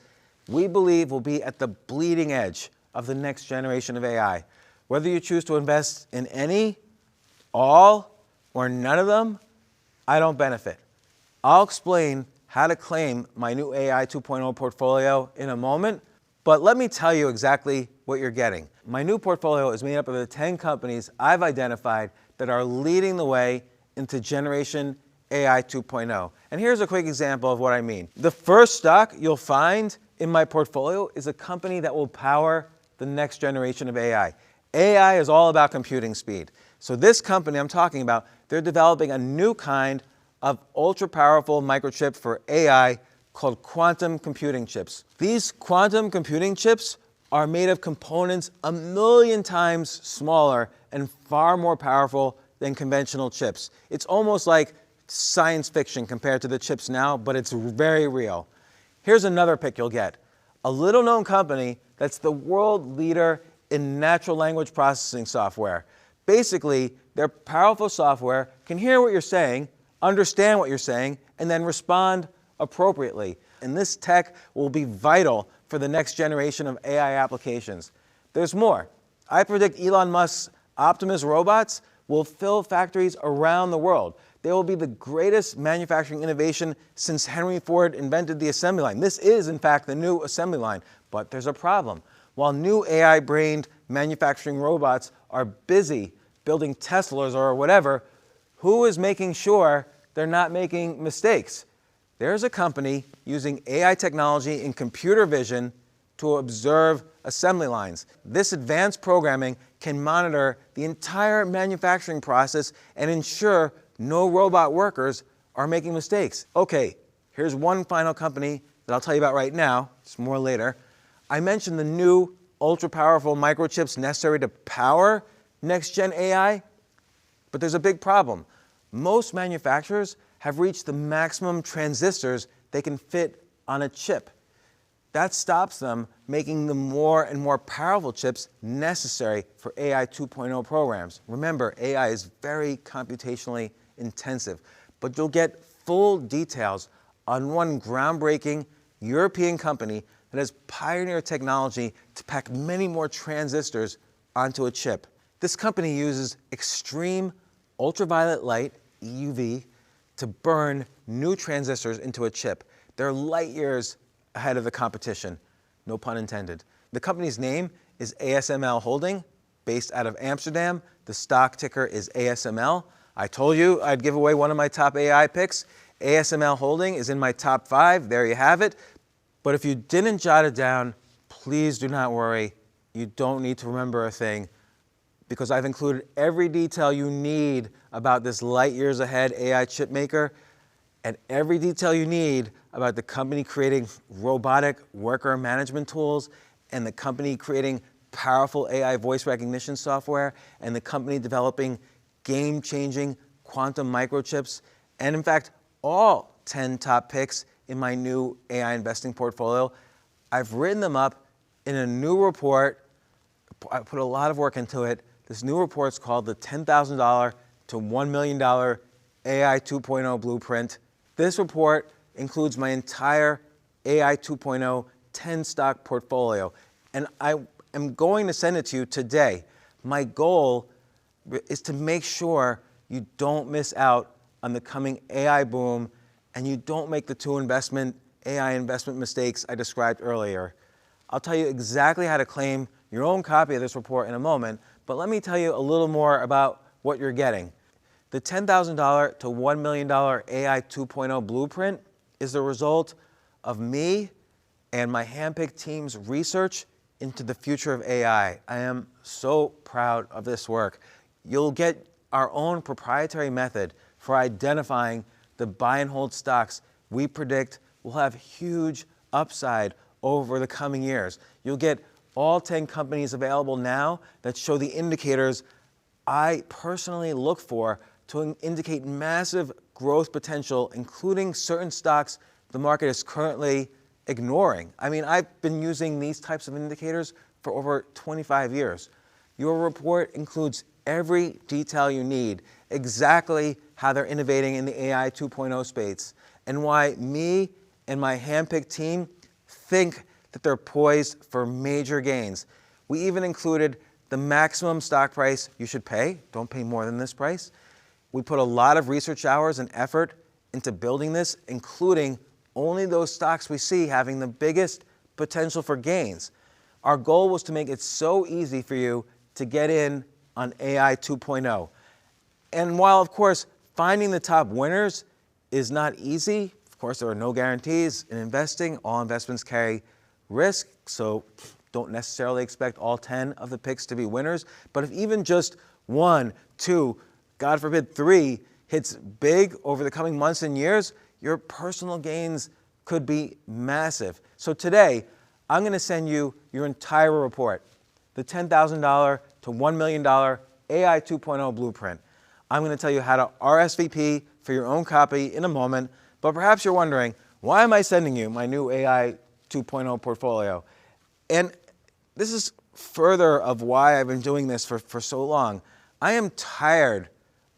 [SPEAKER 1] we believe will be at the bleeding edge of the next generation of AI. Whether you choose to invest in any, all, or none of them, I don't benefit. I'll explain how to claim my new AI 2.0 portfolio in a moment, but let me tell you exactly what you're getting. My new portfolio is made up of the 10 companies I've identified that are leading the way into Generation AI 2.0. And here's a quick example of what I mean. The first stock you'll find in my portfolio is a company that will power the next generation of AI. AI is all about computing speed. So this company I'm talking about, they're developing a new kind of ultra-powerful microchip for AI called quantum computing chips. These quantum computing chips are made of components 1,000,000 times smaller and far more powerful than conventional chips. It's almost like science fiction compared to the chips now, but it's very real. Here's another pick you'll get. A little-known company that's the world leader in natural language processing software. Basically, their powerful software can hear what you're saying, understand what you're saying, and then respond appropriately. And this tech will be vital for the next generation of AI applications. There's more. I predict Elon Musk's Optimus robots will fill factories around the world. They will be the greatest manufacturing innovation since Henry Ford invented the assembly line. This is, in fact, the new assembly line. But there's a problem. While new AI-brained manufacturing robots are busy building Teslas or whatever, who is making sure they're not making mistakes? There's a company using AI technology and computer vision to observe assembly lines. This advanced programming can monitor the entire manufacturing process and ensure no robot workers are making mistakes. Okay, here's one final company that I'll tell you about right now. It's more later. I mentioned the new ultra-powerful microchips necessary to power next-gen AI, but there's a big problem. Most manufacturers have reached the maximum transistors they can fit on a chip. That stops them making the more and more powerful chips necessary for AI 2.0 programs. Remember, AI is very computationally intensive, but you'll get full details on one groundbreaking European company that has pioneered technology to pack many more transistors onto a chip. This company uses extreme ultraviolet light, EUV, to burn new transistors into a chip. They're light years ahead of the competition, no pun intended. The company's name is ASML Holding, based out of Amsterdam. The stock ticker is ASML. I told you I'd give away one of my top AI picks. ASML Holding is in my top 5. There you have it. But if you didn't jot it down, please do not worry. You don't need to remember a thing, because I've included every detail you need about this light years ahead AI chip maker and every detail you need about the company creating robotic worker management tools, and the company creating powerful AI voice recognition software, and the company developing game-changing quantum microchips, and in fact, all 10 top picks in my new AI investing portfolio. I've written them up in a new report. I put a lot of work into it. This new report's called the $10,000 to $1 million AI 2.0 Blueprint. This report includes my entire AI 2.0 10-stock portfolio, and I am going to send it to you today. My goal is to make sure you don't miss out on the coming AI boom and you don't make the two AI investment mistakes I described earlier. I'll tell you exactly how to claim your own copy of this report in a moment, but let me tell you a little more about what you're getting. The $10,000 to $1 million AI 2.0 Blueprint is the result of me and my handpicked team's research into the future of AI. I am so proud of this work. You'll get our own proprietary method for identifying the buy and hold stocks we predict will have huge upside over the coming years. You'll get all 10 companies available now that show the indicators I personally look for to indicate massive growth potential, including certain stocks the market is currently ignoring. I mean, I've been using these types of indicators for over 25 years. Your report includes every detail you need, exactly how they're innovating in the AI 2.0 space, and why me and my handpicked team think that they're poised for major gains. We even included the maximum stock price you should pay. Don't pay more than this price. We put a lot of research hours and effort into building this, including only those stocks we see having the biggest potential for gains. Our goal was to make it so easy for you to get in on AI 2.0. And while, of course, finding the top winners is not easy, of course, there are no guarantees in investing. All investments carry risk, so don't necessarily expect all 10 of the picks to be winners. But if even just 1, 2, God forbid 3 hits big over the coming months and years, your personal gains could be massive. So today, I'm going to send you your entire report, the $10,000 to $1 million AI 2.0 Blueprint. I'm going to tell you how to RSVP for your own copy in a moment, but perhaps you're wondering, why am I sending you my new AI 2.0 portfolio? And this is further of why I've been doing this for so long. I am tired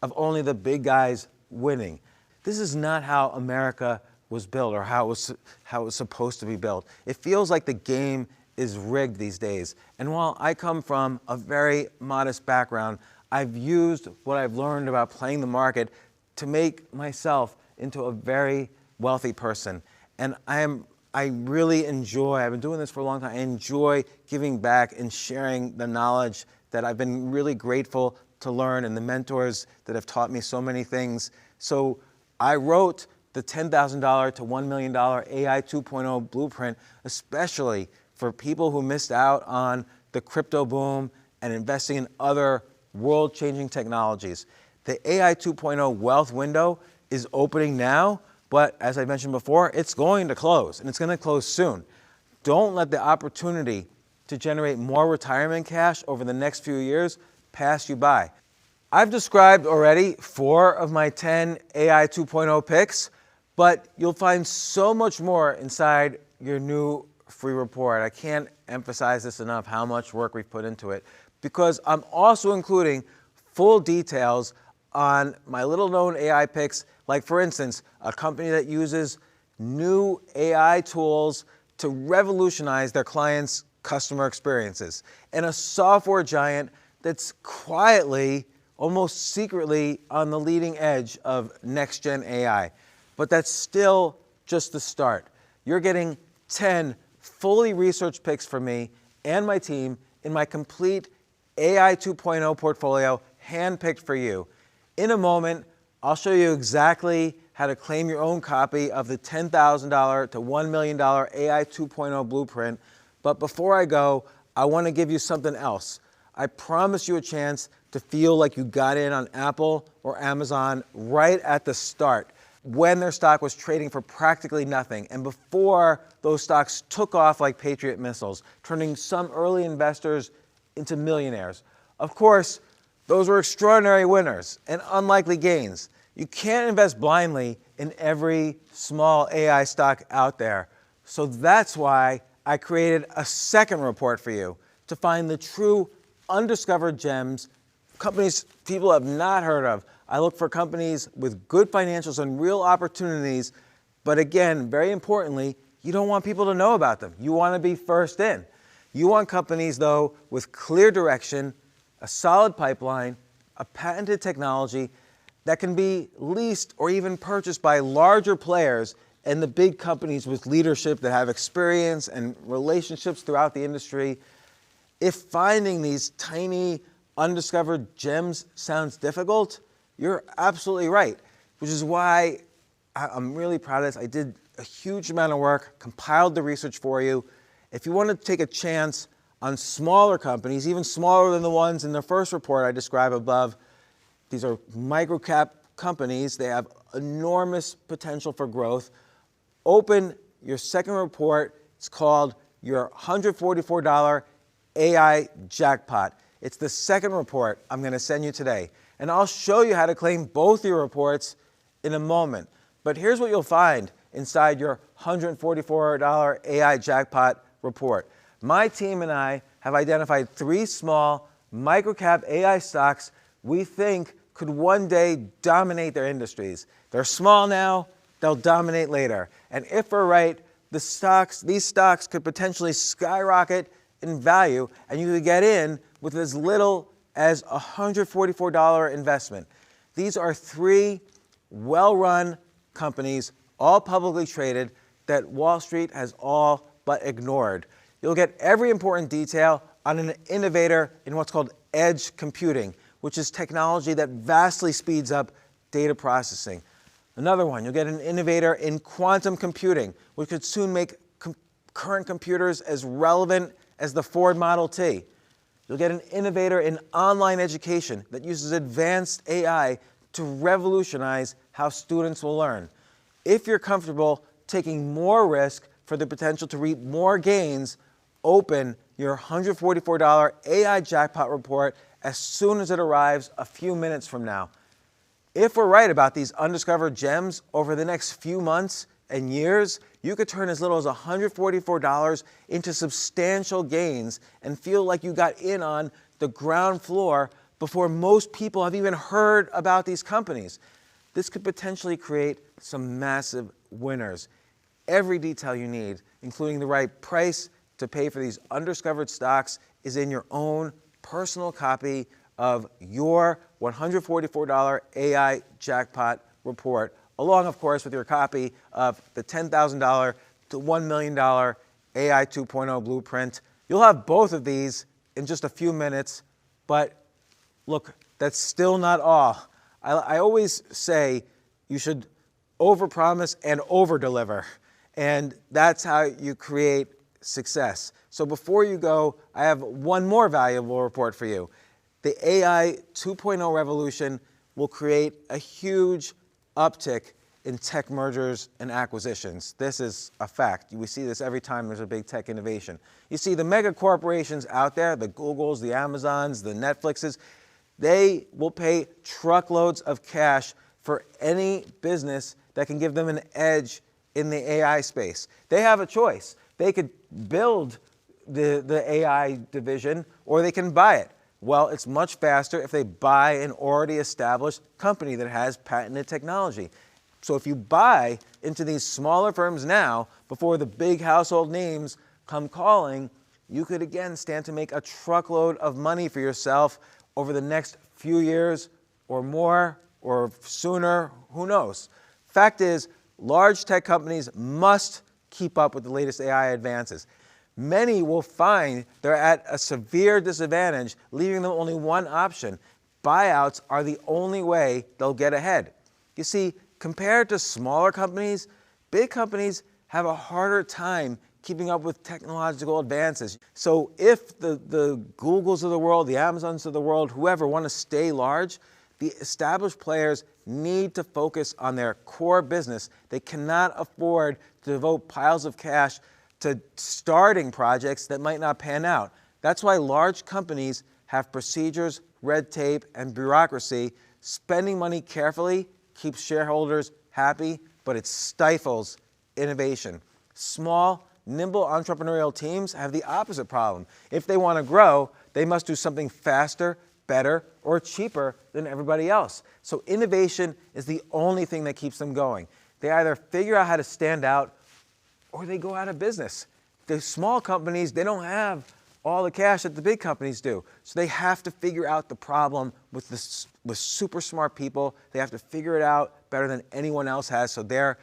[SPEAKER 1] of only the big guys winning. This is not how America was built or how it was supposed to be built. It feels like the game is rigged these days. And while I come from a very modest background, I've used what I've learned about playing the market to make myself into a very wealthy person. And I really enjoy, I've been doing this for a long time, I enjoy giving back and sharing the knowledge that I've been really grateful to learn and the mentors that have taught me so many things. So I wrote the $10,000 to $1 million AI 2.0 Blueprint, especially for people who missed out on the crypto boom and investing in other world-changing technologies. The AI 2.0 wealth window is opening now, but as I mentioned before, it's going to close, and it's going to close soon. Don't let the opportunity to generate more retirement cash over the next few years pass you by. I've described already 4 of my 10 AI 2.0 picks, but you'll find so much more inside your new free report. I can't emphasize this enough, how much work we've put into it, because I'm also including full details on my little-known AI picks, like, for instance, a company that uses new AI tools to revolutionize their clients' customer experiences, and a software giant that's quietly, almost secretly, on the leading edge of next-gen AI. But that's still just the start. You're getting 10 fully researched picks from me and my team in my complete AI 2.0 portfolio, handpicked for you. In a moment, I'll show you exactly how to claim your own copy of the $10,000 to $1 million AI 2.0 Blueprint. But before I go, I want to give you something else. I promise you a chance to feel like you got in on Apple or Amazon right at the start. when their stock was trading for practically nothing and before those stocks took off like Patriot missiles, turning some early investors into millionaires. Of course, those were extraordinary winners and unlikely gains. You can't invest blindly in every small AI stock out there. So that's why I created a second report for you to find the true undiscovered gems, companies people have not heard of. I look for companies with good financials and real opportunities, but again, very importantly, you don't want people to know about them. You want to be first in. You want companies, though, with clear direction, a solid pipeline, a patented technology that can be leased or even purchased by larger players and the big companies with leadership that have experience and relationships throughout the industry. If finding these tiny, undiscovered gems sounds difficult, you're absolutely right, which is why I'm really proud of this. I did a huge amount of work, compiled the research for you. If you want to take a chance on smaller companies, even smaller than the ones in the first report I described above, these are microcap companies. They have enormous potential for growth. Open your second report. It's called your $144 AI Jackpot. It's the second report I'm going to send you today. And I'll show you how to claim both your reports in a moment. But here's what you'll find inside your $144 AI Jackpot report. My team and I have identified 3 small microcap AI stocks we think could one day dominate their industries. They're small now, they'll dominate later. And if we're right, these stocks could potentially skyrocket in value, and you could get in with as little as a $144 investment. These are 3 well-run companies, all publicly traded, that Wall Street has all but ignored. You'll get every important detail on an innovator in what's called edge computing, which is technology that vastly speeds up data processing. Another one, you'll get an innovator in quantum computing, which could soon make current computers as relevant as the Ford Model T. You'll get an innovator in online education that uses advanced AI to revolutionize how students will learn. If you're comfortable taking more risk for the potential to reap more gains, open your $144 AI Jackpot report as soon as it arrives a few minutes from now. If we're right about these undiscovered gems over the next few months and years, you could turn as little as $144 into substantial gains and feel like you got in on the ground floor before most people have even heard about these companies. This could potentially create some massive winners. Every detail you need, including the right price to pay for these undiscovered stocks, is in your own personal copy of your $144 AI Jackpot report, along, of course, with your copy of the $10,000 to $1 million AI 2.0 blueprint. You'll have both of these in just a few minutes, but look, that's still not all. I always say you should overpromise and overdeliver, and that's how you create success. So before you go, I have one more valuable report for you. The AI 2.0 revolution will create a huge uptick in tech mergers and acquisitions. This is a fact. We see this every time there's a big tech innovation. You see the mega corporations out there, the Googles, the Amazons, the Netflixes, they will pay truckloads of cash for any business that can give them an edge in the AI space. They have a choice. They could build the AI division or they can buy it. Well, it's much faster if they buy an already established company that has patented technology. So if you buy into these smaller firms now, before the big household names come calling, you could again stand to make a truckload of money for yourself over the next few years or more or sooner, who knows. Fact is, large tech companies must keep up with the latest AI advances. Many will find they're at a severe disadvantage, leaving them only one option. Buyouts are the only way they'll get ahead. You see, compared to smaller companies, big companies have a harder time keeping up with technological advances. So if the Googles of the world, the Amazons of the world, whoever want to stay large, The established players need to focus on their core business. They cannot afford to devote piles of cash to starting projects that might not pan out. That's why large companies have procedures, red tape, and bureaucracy. Spending money carefully keeps shareholders happy, but it stifles innovation. Small, nimble entrepreneurial teams have the opposite problem. If they want to grow, they must do something faster, better, or cheaper than everybody else. So innovation is the only thing that keeps them going. They either figure out how to stand out or they go out of business. The small companies, they don't have all the cash that the big companies do. So they have to figure out the problem with super smart people. They have to figure it out better than anyone else has so their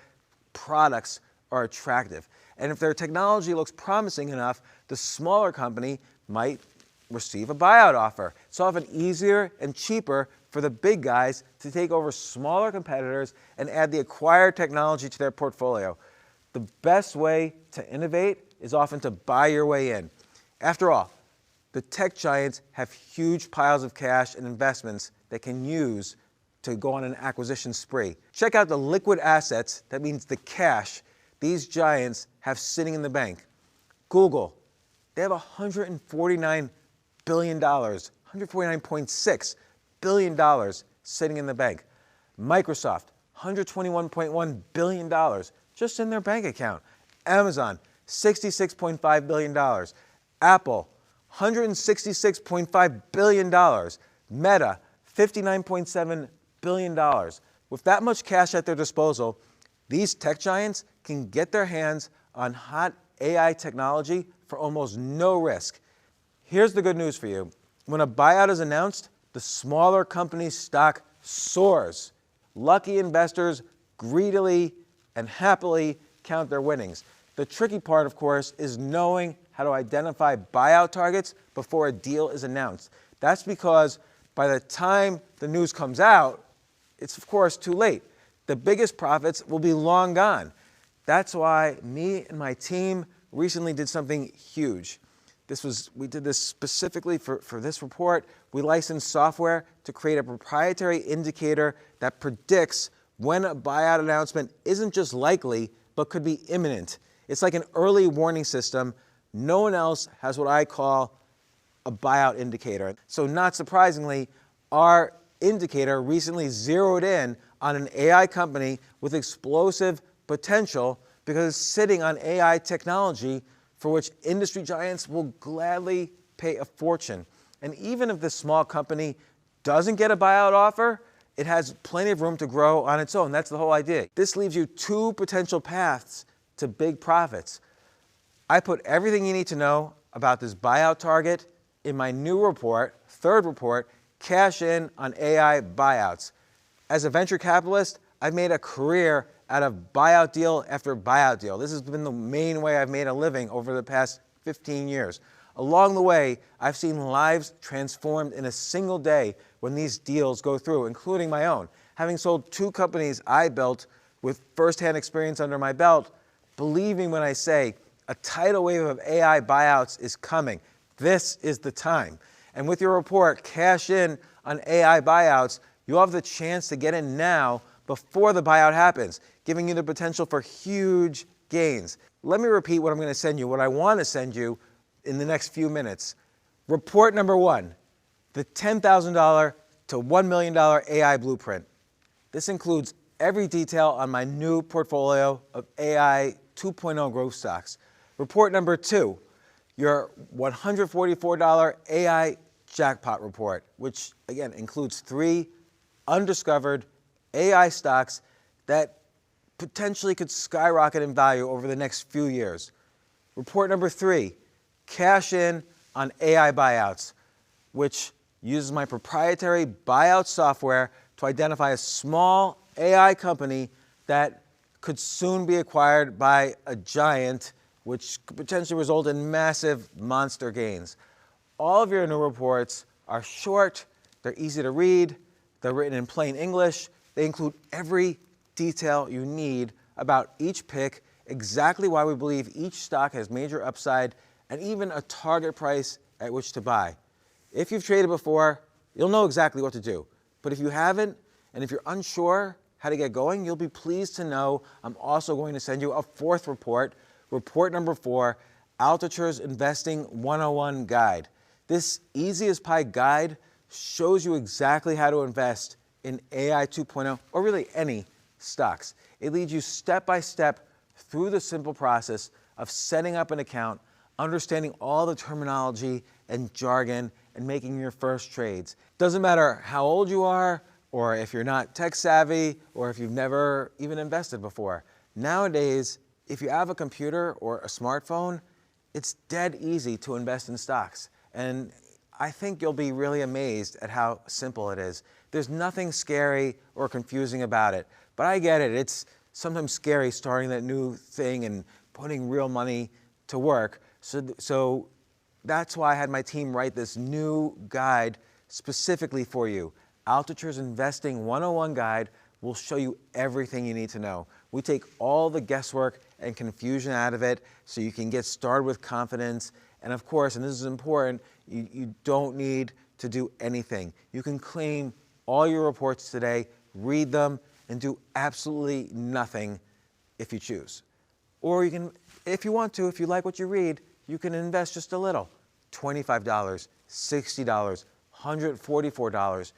[SPEAKER 1] products are attractive. And if their technology looks promising enough, the smaller company might receive a buyout offer. It's often easier and cheaper for the big guys to take over smaller competitors and add the acquired technology to their portfolio. The best way to innovate is often to buy your way in. After all, the tech giants have huge piles of cash and investments they can use to go on an acquisition spree. Check out the liquid assets, that means the cash, these giants have sitting in the bank. Google, they have $149 billion, $149.6 billion sitting in the bank. Microsoft, $121.1 billion just in their bank account. Amazon, $66.5 billion. Apple, $166.5 billion. Meta, $59.7 billion. With that much cash at their disposal, these tech giants can get their hands on hot AI technology for almost no risk. Here's the good news for you. When a buyout is announced, the smaller company's stock soars. Lucky investors greedily and happily count their winnings. The tricky part, of course, is knowing how to identify buyout targets before a deal is announced. That's because by the time the news comes out, it's of course too late. The biggest profits will be long gone. That's why me and my team recently did something huge. We did this specifically for this report. We licensed software to create a proprietary indicator that predicts when a buyout announcement isn't just likely, but could be imminent. It's like an early warning system. No one else has what I call a buyout indicator. So not surprisingly, our indicator recently zeroed in on an AI company with explosive potential because it's sitting on AI technology for which industry giants will gladly pay a fortune. And even if this small company doesn't get a buyout offer, it has plenty of room to grow on its own. That's the whole idea. This leaves you two potential paths to big profits. I put everything you need to know about this buyout target in my new report, third report, Cash In on AI Buyouts. As a venture capitalist, I've made a career out of buyout deal after buyout deal. This has been the main way I've made a living over the past 15 years. Along the way, I've seen lives transformed in a single day when these deals go through, including my own. Having sold two companies I built with firsthand experience under my belt, believing when I say a tidal wave of AI buyouts is coming. This is the time. And with your report, Cash In on AI Buyouts, you'll have the chance to get in now before the buyout happens, giving you the potential for huge gains. Let me repeat what I'm going to send you, what I want to send you in the next few minutes. Report number one, the $10,000 to $1 million AI blueprint. This includes every detail on my new portfolio of AI 2.0 growth stocks. Report number two, your $144 AI jackpot report, which again includes 3 undiscovered AI stocks that potentially could skyrocket in value over the next few years. Report number 3, Cash In on AI Buyouts, which uses my proprietary buyout software to identify a small AI company that could soon be acquired by a giant, which could potentially result in massive monster gains. All of your new reports are short, they're easy to read, they're written in plain English, they include every detail you need about each pick, exactly why we believe each stock has major upside, and even a target price at which to buy. If you've traded before, you'll know exactly what to do. But if you haven't, and if you're unsure how to get going, you'll be pleased to know I'm also going to send you a fourth report, report number 4, Altucher's Investing 101 Guide. This easy as pie guide shows you exactly how to invest in AI 2.0 or really any stocks. It leads you step by step through the simple process of setting up an account, understanding all the terminology and jargon, and making your first trades. Doesn't matter how old you are, or if you're not tech savvy, or if you've never even invested before. Nowadays, if you have a computer or a smartphone, it's dead easy to invest in stocks. And I think you'll be really amazed at how simple it is. There's nothing scary or confusing about it. But I get it. It's sometimes scary starting that new thing and putting real money to work. So that's why I had my team write this new guide specifically for you. Altucher's Investing 101 Guide will show you everything you need to know. We take all the guesswork and confusion out of it so you can get started with confidence. And of course, and this is important, you don't need to do anything. You can claim all your reports today, read them, and do absolutely nothing if you choose. Or you can, if you want to, if you like what you read, you can invest just a little, $25, $60, $144.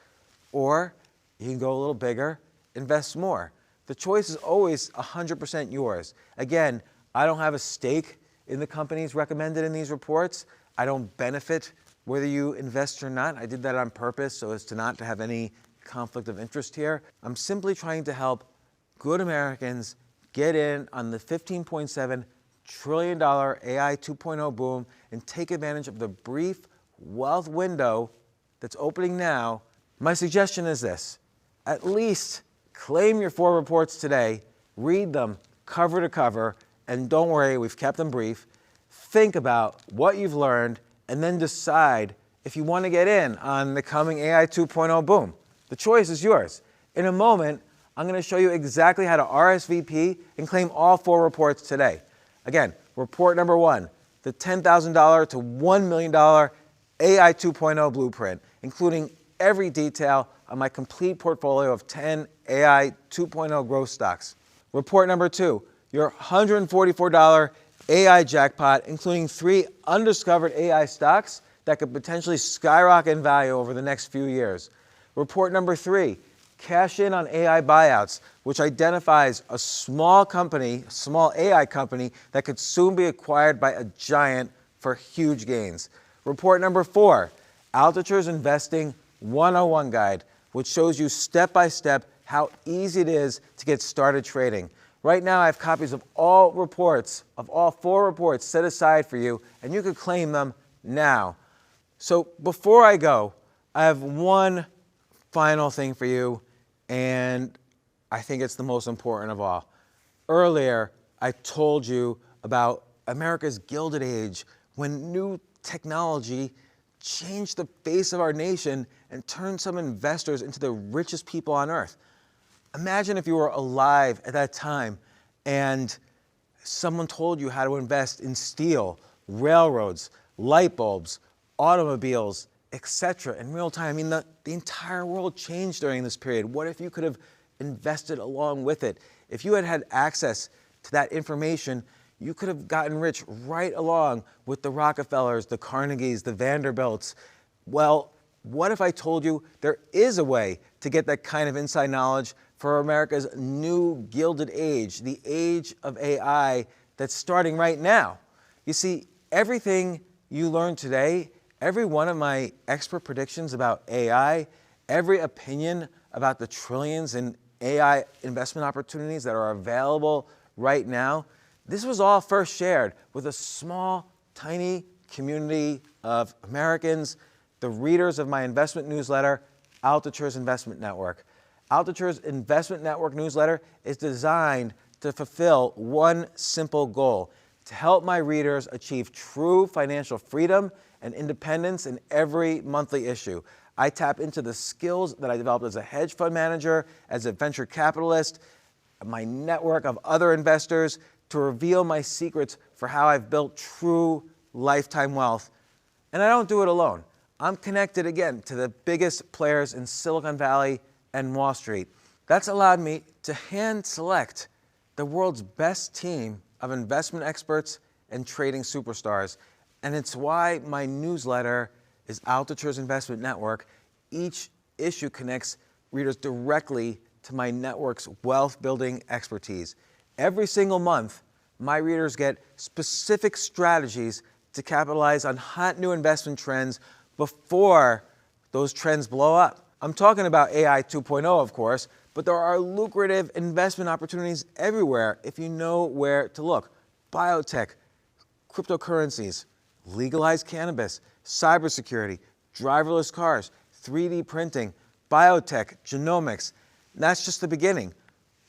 [SPEAKER 1] Or you can go a little bigger, invest more. The choice is always 100% yours. Again, I don't have a stake in the companies recommended in these reports. I don't benefit whether you invest or not. I did that on purpose so as to not to have any conflict of interest here. I'm simply trying to help good Americans get in on the $15.7 trillion AI 2.0 boom and take advantage of the brief wealth window that's opening now. My suggestion is this: at least claim your 4 reports today, read them cover to cover, and don't worry, we've kept them brief. Think about what you've learned and then decide if you want to get in on the coming AI 2.0 boom. The choice is yours. In a moment, I'm going to show you exactly how to RSVP and claim all 4 reports today. Again, report number 1, the $10,000 to $1 million AI 2.0 blueprint, including every detail on my complete portfolio of 10 AI 2.0 growth stocks. Report number 2, your $144 AI jackpot, including 3 undiscovered AI stocks that could potentially skyrocket in value over the next few years. Report number 3, cash in on AI buyouts, which identifies a small company, small AI company, that could soon be acquired by a giant for huge gains. Report number 4, Altucher's Investing 101 Guide, which shows you step by step how easy it is to get started trading. Right now, I have copies of all reports, of all 4 reports set aside for you, and you could claim them now. So before I go, I have one final thing for you, and I think it's the most important of all. Earlier, I told you about America's Gilded Age, when new technology changed the face of our nation and turned some investors into the richest people on earth. Imagine if you were alive at that time and someone told you how to invest in steel, railroads, light bulbs, automobiles, etc. in real time. I mean, the entire world changed during this period. What if you could have invested along with it? If you had had access to that information, you could have gotten rich right along with the Rockefellers, the Carnegies, the Vanderbilts. Well, what if I told you there is a way to get that kind of inside knowledge for America's new Gilded Age, the age of AI that's starting right now? You see, everything you learned today, every one of my expert predictions about AI, every opinion about the trillions in AI investment opportunities that are available right now, this was all first shared with a small, tiny community of Americans, the readers of my investment newsletter, Altucher's Investment Network. Altucher's Investment Network newsletter is designed to fulfill one simple goal: to help my readers achieve true financial freedom and independence in every monthly issue. I tap into the skills that I developed as a hedge fund manager, as a venture capitalist, my network of other investors, to reveal my secrets for how I've built true lifetime wealth. And I don't do it alone. I'm connected again to the biggest players in Silicon Valley and Wall Street. That's allowed me to hand select the world's best team of investment experts and trading superstars. And it's why my newsletter is Altucher's Investment Network. Each issue connects readers directly to my network's wealth-building expertise. Every single month, my readers get specific strategies to capitalize on hot new investment trends before those trends blow up. I'm talking about AI 2.0, of course, but there are lucrative investment opportunities everywhere if you know where to look. Biotech, cryptocurrencies, legalized cannabis, cybersecurity, driverless cars, 3D printing, biotech, genomics. That's just the beginning.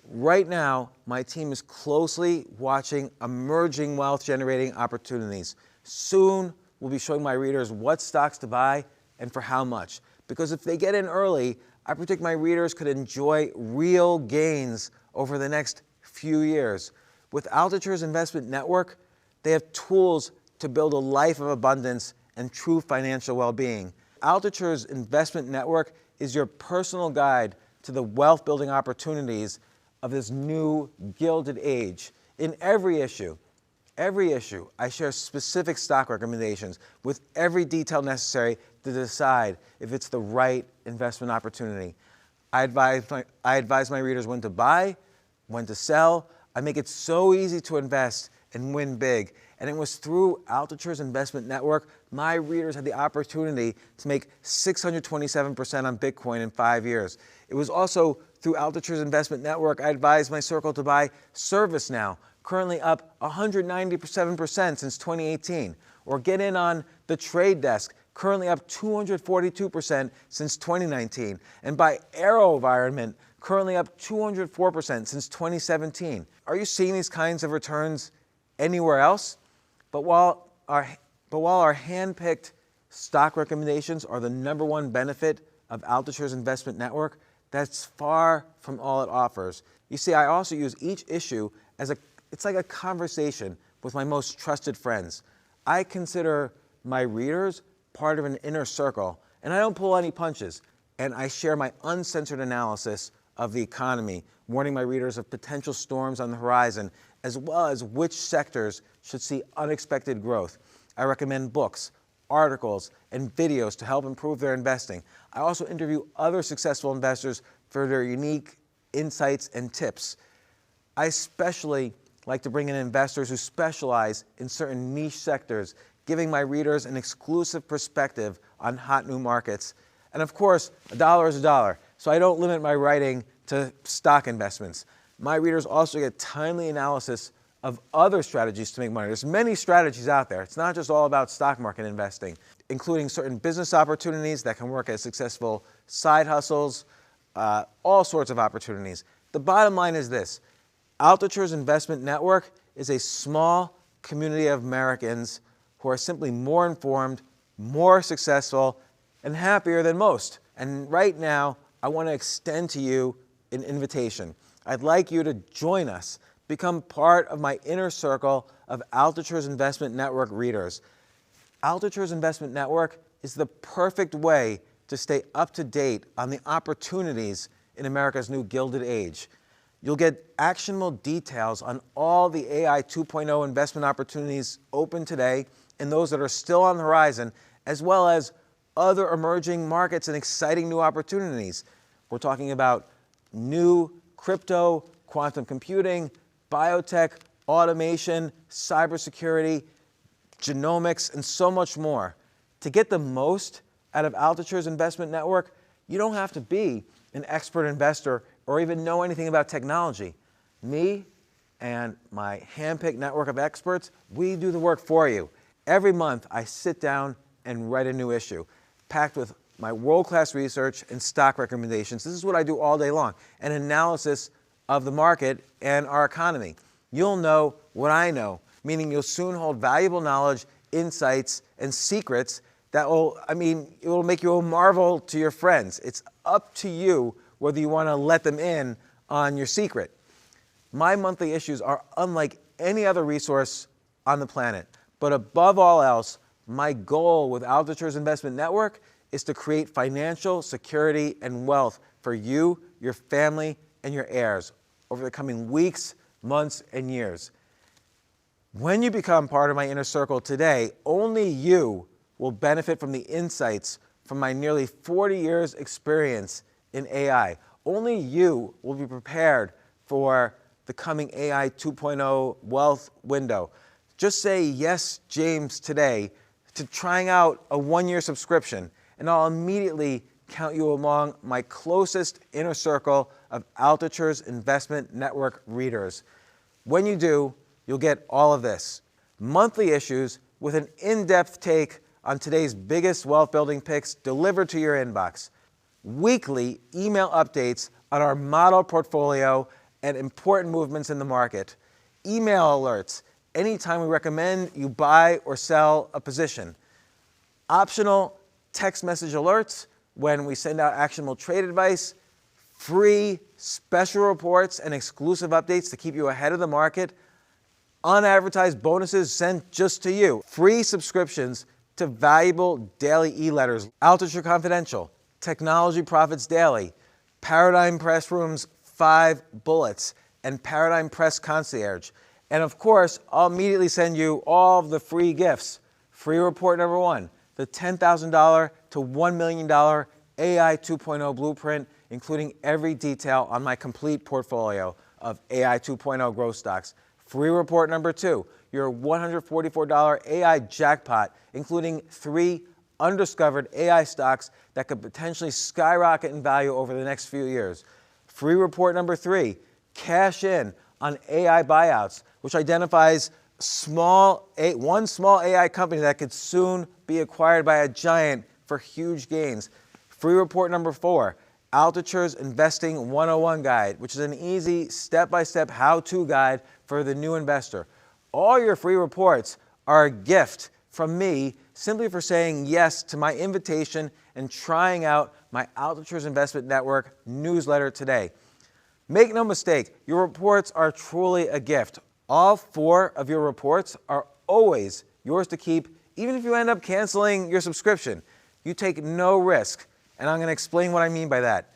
[SPEAKER 1] Right now, my team is closely watching emerging wealth-generating opportunities. Soon, we'll be showing my readers what stocks to buy and for how much. Because if they get in early, I predict my readers could enjoy real gains over the next few years. With Altucher's Investment Network, they have tools to build a life of abundance and true financial well-being. Altucher's Investment Network is your personal guide to the wealth-building opportunities of this new gilded age. In every issue, I share specific stock recommendations with every detail necessary to decide if it's the right investment opportunity. I advise my readers when to buy, when to sell. I make it so easy to invest and win big. And it was through Altucher's Investment Network, my readers had the opportunity to make 627% on Bitcoin in 5 years. It was also through Altucher's Investment Network, I advised my circle to buy ServiceNow, currently up 197% since 2018. Or get in on the Trade Desk, currently up 242% since 2019. And buy AeroVironment, currently up 204% since 2017. Are you seeing these kinds of returns anywhere else? But while our hand-picked stock recommendations are the #1 benefit of Altucher's Investment Network, that's far from all it offers. You see, I also use each issue as it's like a conversation with my most trusted friends. I consider my readers part of an inner circle, and I don't pull any punches. And I share my uncensored analysis of the economy, warning my readers of potential storms on the horizon, as well as which sectors should see unexpected growth. I recommend books, articles, and videos to help improve their investing. I also interview other successful investors for their unique insights and tips. I especially like to bring in investors who specialize in certain niche sectors, giving my readers an exclusive perspective on hot new markets. And of course, a dollar is a dollar, so I don't limit my writing to stock investments. My readers also get timely analysis of other strategies to make money. There's many strategies out there. It's not just all about stock market investing, including certain business opportunities that can work as successful side hustles, all sorts of opportunities. The bottom line is this: Altucher's Investment Network is a small community of Americans who are simply more informed, more successful, and happier than most. And right now, I want to extend to you an invitation. I'd like you to join us, become part of my inner circle of Altucher's Investment Network readers. Altucher's Investment Network is the perfect way to stay up to date on the opportunities in America's new gilded age. You'll get actionable details on all the AI 2.0 investment opportunities open today and those that are still on the horizon, as well as other emerging markets and exciting new opportunities. We're talking about new crypto, quantum computing, biotech, automation, cybersecurity, genomics, and so much more. To get the most out of Altucher's Investment Network, you don't have to be an expert investor or even know anything about technology. Me and my hand-picked network of experts, we do the work for you. Every month, I sit down and write a new issue, packed with my world-class research and stock recommendations. This is what I do all day long, an analysis of the market and our economy. You'll know what I know, meaning you'll soon hold valuable knowledge, insights, and secrets that it will make you a marvel to your friends. It's up to you whether you want to let them in on your secret. My monthly issues are unlike any other resource on the planet, but above all else, My goal with Altucher's Investment Network is to create financial security and wealth for you, your family, and your heirs over the coming weeks, months, and years. When you become part of my inner circle today, only you will benefit from the insights from my nearly 40 years experience in AI. Only you will be prepared for the coming AI 2.0 wealth window. Just say yes, James, today to trying out a one-year subscription, and I'll immediately count you among my closest inner circle of Altucher's Investment Network readers. When you do, you'll get all of this: monthly issues with an in-depth take on today's biggest wealth-building picks delivered to your inbox, weekly email updates on our model portfolio and important movements in the market, email alerts anytime we recommend you buy or sell a position, optional text message alerts when we send out actionable trade advice, free special reports and exclusive updates to keep you ahead of the market, unadvertised bonuses sent just to you, free subscriptions to valuable daily e-letters, Altucher Confidential, Technology Profits Daily, Paradigm Press Room's 5 Bullets, and Paradigm Press Concierge. And of course, I'll immediately send you all of the free gifts. Free report number 1, the $10,000 to $1 million AI 2.0 blueprint, including every detail on my complete portfolio of AI 2.0 growth stocks. Free report number 2, your $144 AI jackpot, including 3 undiscovered AI stocks that could potentially skyrocket in value over the next few years. Free report number 3, cash in on AI buyouts, which identifies one small AI company that could soon be acquired by a giant for huge gains. Free report number 4, Altucher's Investing 101 Guide, which is an easy step-by-step how-to guide for the new investor. All your free reports are a gift from me simply for saying yes to my invitation and trying out my Altucher's Investment Network newsletter today. Make no mistake, your reports are truly a gift. All 4 of your reports are always yours to keep, even if you end up canceling your subscription. You take no risk, and I'm going to explain what I mean by that.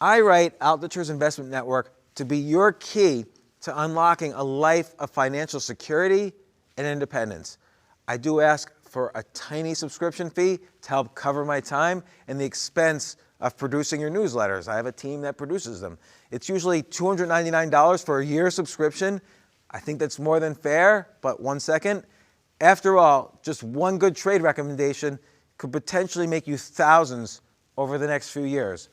[SPEAKER 1] I write Altucher's Investment Network to be your key to unlocking a life of financial security and independence. I do ask for a tiny subscription fee to help cover my time and the expense of producing your newsletters. I have a team that produces them. It's usually $299 for a year subscription. I think that's more than fair, but one second. After all, just one good trade recommendation could potentially make you thousands over the next few years.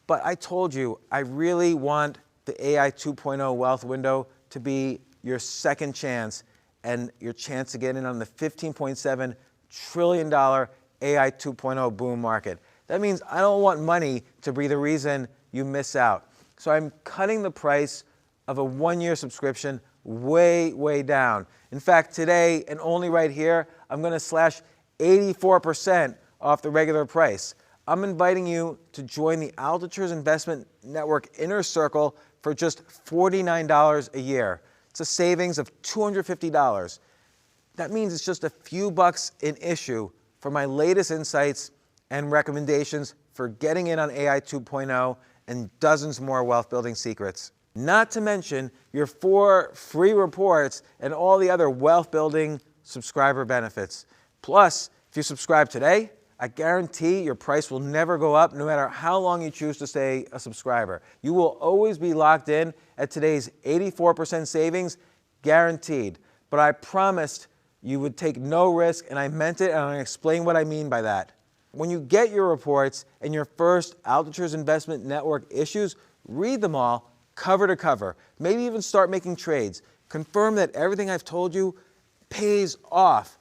[SPEAKER 1] But I told you, I really want the AI 2.0 wealth window to be your second chance and your chance to get in on the $15.7 trillion AI 2.0 boom market. That means I don't want money to be the reason you miss out. So I'm cutting the price of a one-year subscription way, way down. In fact, today, and only right here, I'm going to slash 84% off the regular price. I'm inviting you to join the Altucher's Investment Network Inner Circle for just $49 a year. It's a savings of $250. That means it's just a few bucks an issue for my latest insights and recommendations for getting in on AI 2.0 and dozens more wealth-building secrets. Not to mention your 4 free reports and all the other wealth-building subscriber benefits. Plus, if you subscribe today, I guarantee your price will never go up no matter how long you choose to stay a subscriber. You will always be locked in at today's 84% savings, guaranteed. But I promised you would take no risk, and I meant it, and I'm going to explain what I mean by that. When you get your reports and your first Altucher's Investment Network issues, read them all cover to cover. Maybe even start making trades. Confirm that everything I've told you pays off.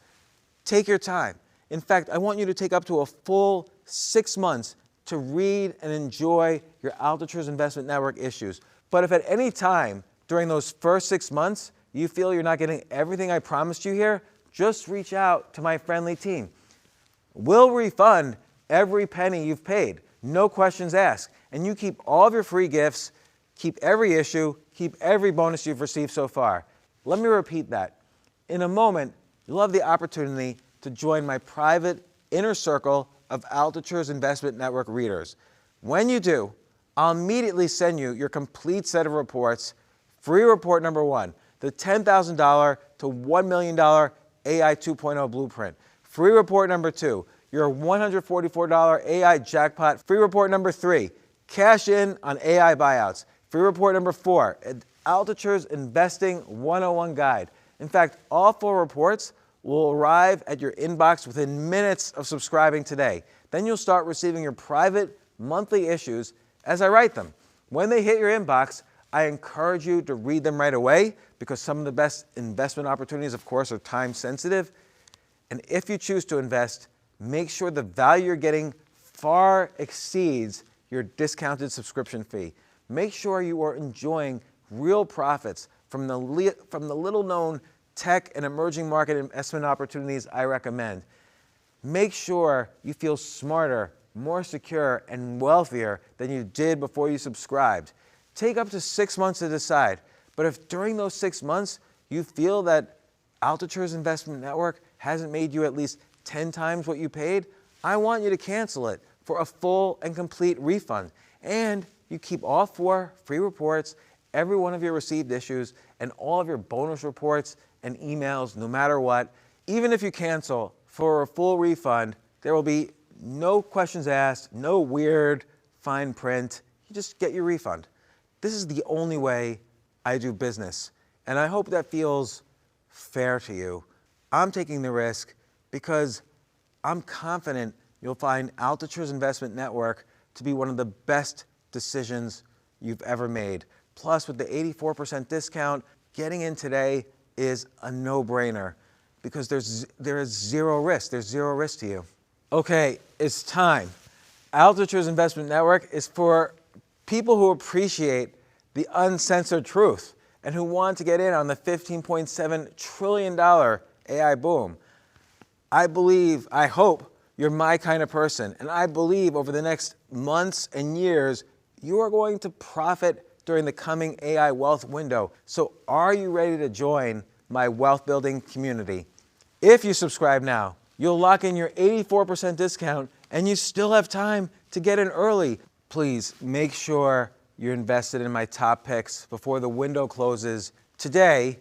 [SPEAKER 1] Take your time. In fact, I want you to take up to a full 6 months to read and enjoy your Altucher's Investment Network issues. But if at any time during those first 6 months you feel you're not getting everything I promised you here, just reach out to my friendly team. We'll refund every penny you've paid, no questions asked. And you keep all of your free gifts, keep every issue, keep every bonus you've received so far. Let me repeat that. In a moment, you'll have the opportunity to join my private inner circle of Altucher's Investment Network readers. When you do, I'll immediately send you your complete set of reports. Free report number 1, the $10,000 to $1 million AI 2.0 blueprint. Free report number 2, your $144 AI jackpot. Free report number 3, cash in on AI buyouts. Free report number 4, Altucher's Investing 101 guide. In fact, all 4 reports will arrive at your inbox within minutes of subscribing today. Then you'll start receiving your private monthly issues as I write them. When they hit your inbox, I encourage you to read them right away because some of the best investment opportunities, of course, are time sensitive. And if you choose to invest, make sure the value you're getting far exceeds your discounted subscription fee. Make sure you are enjoying real profits from the little-known tech and emerging market investment opportunities I recommend. Make sure you feel smarter, more secure, and wealthier than you did before you subscribed. Take up to 6 months to decide, but if during those 6 months you feel that Altucher's Investment Network hasn't made you at least 10 times what you paid, I want you to cancel it for a full and complete refund. And you keep all 4 free reports, every one of your received issues, and all of your bonus reports and emails, no matter what. Even if you cancel for a full refund, there will be no questions asked, no weird fine print. You just get your refund. This is the only way I do business, and I hope that feels fair to you. I'm taking the risk because I'm confident you'll find Altucher's Investment Network to be one of the best decisions you've ever made. Plus, with the 84% discount, getting in today is a no-brainer because there is zero risk. There's zero risk to you. Okay, it's time. Altucher's Investment Network is for people who appreciate the uncensored truth and who want to get in on the $15.7 trillion AI boom. I hope you're my kind of person, and I believe over the next months and years, you are going to profit during the coming AI wealth window. So are you ready to join my wealth building community? If you subscribe now, you'll lock in your 84% discount and you still have time to get in early. Please make sure you're invested in my top picks before the window closes. Today,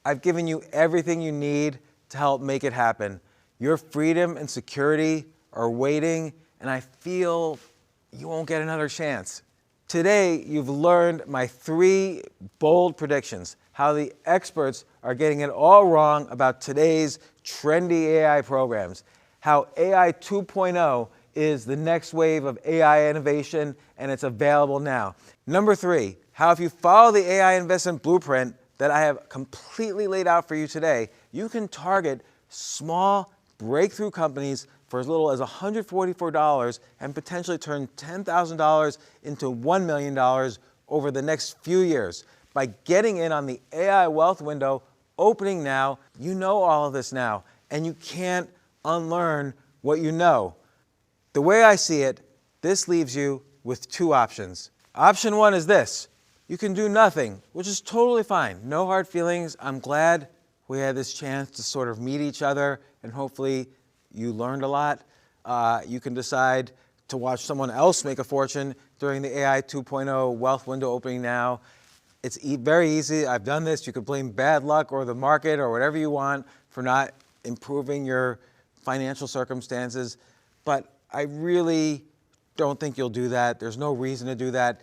[SPEAKER 1] I've given you everything you need to help make it happen. Your freedom and security are waiting, and I feel you won't get another chance. Today, you've learned my 3 bold predictions, how the experts are getting it all wrong about today's trendy AI programs, how AI 2.0 is the next wave of AI innovation, and it's available now. Number 3, how if you follow the AI investment blueprint that I have completely laid out for you today, you can target small breakthrough companies for as little as $144 and potentially turn $10,000 into $1 million over the next few years. By getting in on the AI wealth window opening now, you know all of this now, and you can't unlearn what you know. The way I see it, this leaves you with 2 options. Option 1 is this. You can do nothing, which is totally fine. No hard feelings. I'm glad we had this chance to sort of meet each other, and hopefully you learned a lot. You can decide to watch someone else make a fortune during the AI 2.0 wealth window opening now. It's very easy. I've done this. You could blame bad luck or the market or whatever you want for not improving your financial circumstances. But I really don't think you'll do that. There's no reason to do that.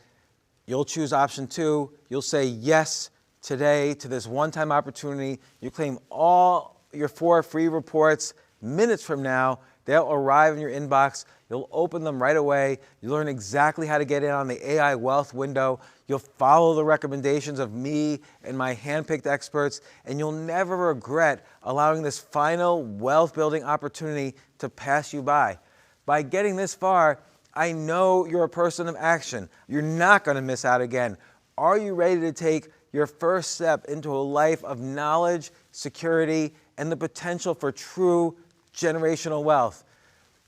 [SPEAKER 1] You'll choose option 2. You'll say yes today to this one-time opportunity. You claim all your 4 free reports minutes from now. They'll arrive in your inbox. You'll open them right away. You'll learn exactly how to get in on the AI wealth window. You'll follow the recommendations of me and my handpicked experts, and you'll never regret allowing this final wealth-building opportunity to pass you by. By getting this far, I know you're a person of action. You're not going to miss out again. Are you ready to take your first step into a life of knowledge, security, and the potential for true generational wealth?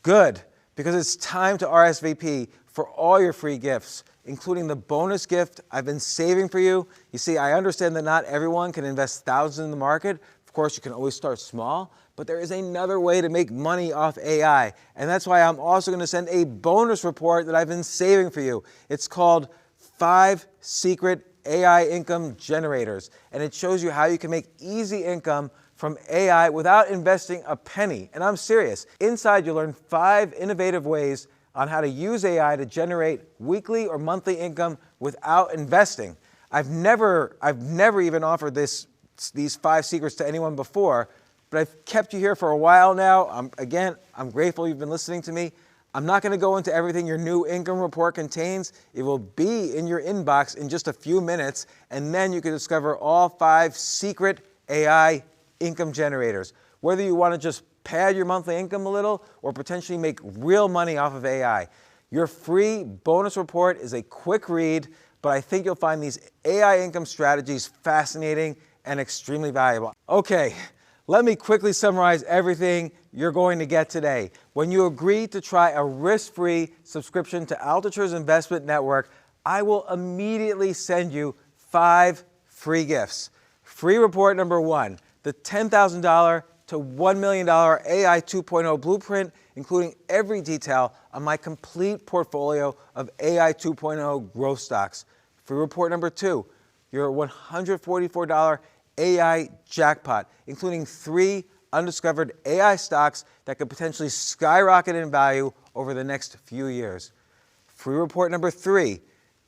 [SPEAKER 1] Good, because it's time to RSVP for all your free gifts, including the bonus gift I've been saving for you. You see, I understand that not everyone can invest thousands in the market. Of course, you can always start small, But there is another way to make money off AI, and that's why I'm also going to send a bonus report that I've been saving for you. It's called 5 Secret AI Income Generators, and it shows you how you can make easy income from AI without investing a penny. And I'm serious. Inside, you'll learn 5 innovative ways on how to use AI to generate weekly or monthly income without investing. I've never even offered these 5 secrets to anyone before, but I've kept you here for a while now. I'm grateful you've been listening to me. I'm not going to go into everything your new income report contains. It will be in your inbox in just a few minutes, and then you can discover all 5 secret AI income generators. Whether you want to just pad your monthly income a little or potentially make real money off of AI. Your free bonus report is a quick read, but I think you'll find these AI income strategies fascinating and extremely valuable. Okay, let me quickly summarize everything you're going to get today. When you agree to try a risk-free subscription to Altucher's Investment Network, I will immediately send you 5 free gifts. Free report number 1, the $10,000 to $1 million AI 2.0 blueprint, including every detail on my complete portfolio of AI 2.0 growth stocks. Free report number 2, your $144 AI jackpot, including 3 undiscovered AI stocks that could potentially skyrocket in value over the next few years. Free report number 3,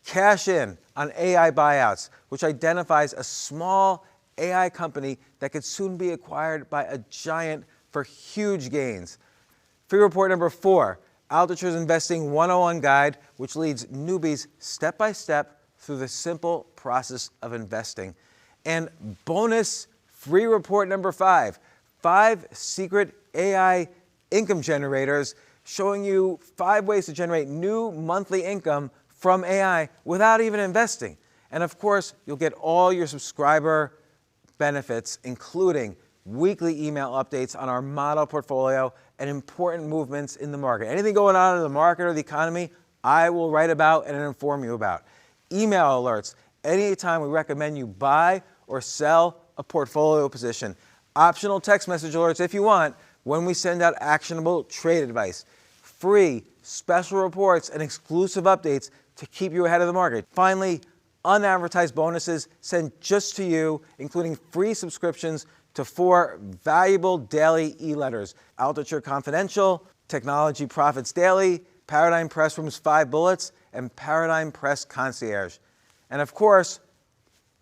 [SPEAKER 1] cash in on AI buyouts, which identifies a small AI company that could soon be acquired by a giant for huge gains. Free report number 4, Altucher's Investing 101 Guide, which leads newbies step by step through the simple process of investing. And bonus free report number 5, 5 secret AI income generators, showing you 5 ways to generate new monthly income from AI without even investing. And of course, you'll get all your subscriber benefits, including weekly email updates on our model portfolio and important movements in the market. Anything going on in the market or the economy, I will write about and inform you about. Email alerts anytime we recommend you buy or sell a portfolio position. Optional text message alerts if you want when we send out actionable trade advice. Free special reports and exclusive updates to keep you ahead of the market. Finally, unadvertised bonuses sent just to you, including free subscriptions to 4 valuable daily e-letters: Altucher Confidential, Technology Profits Daily, Paradigm Press Room's 5 Bullets, and Paradigm Press Concierge. And of course,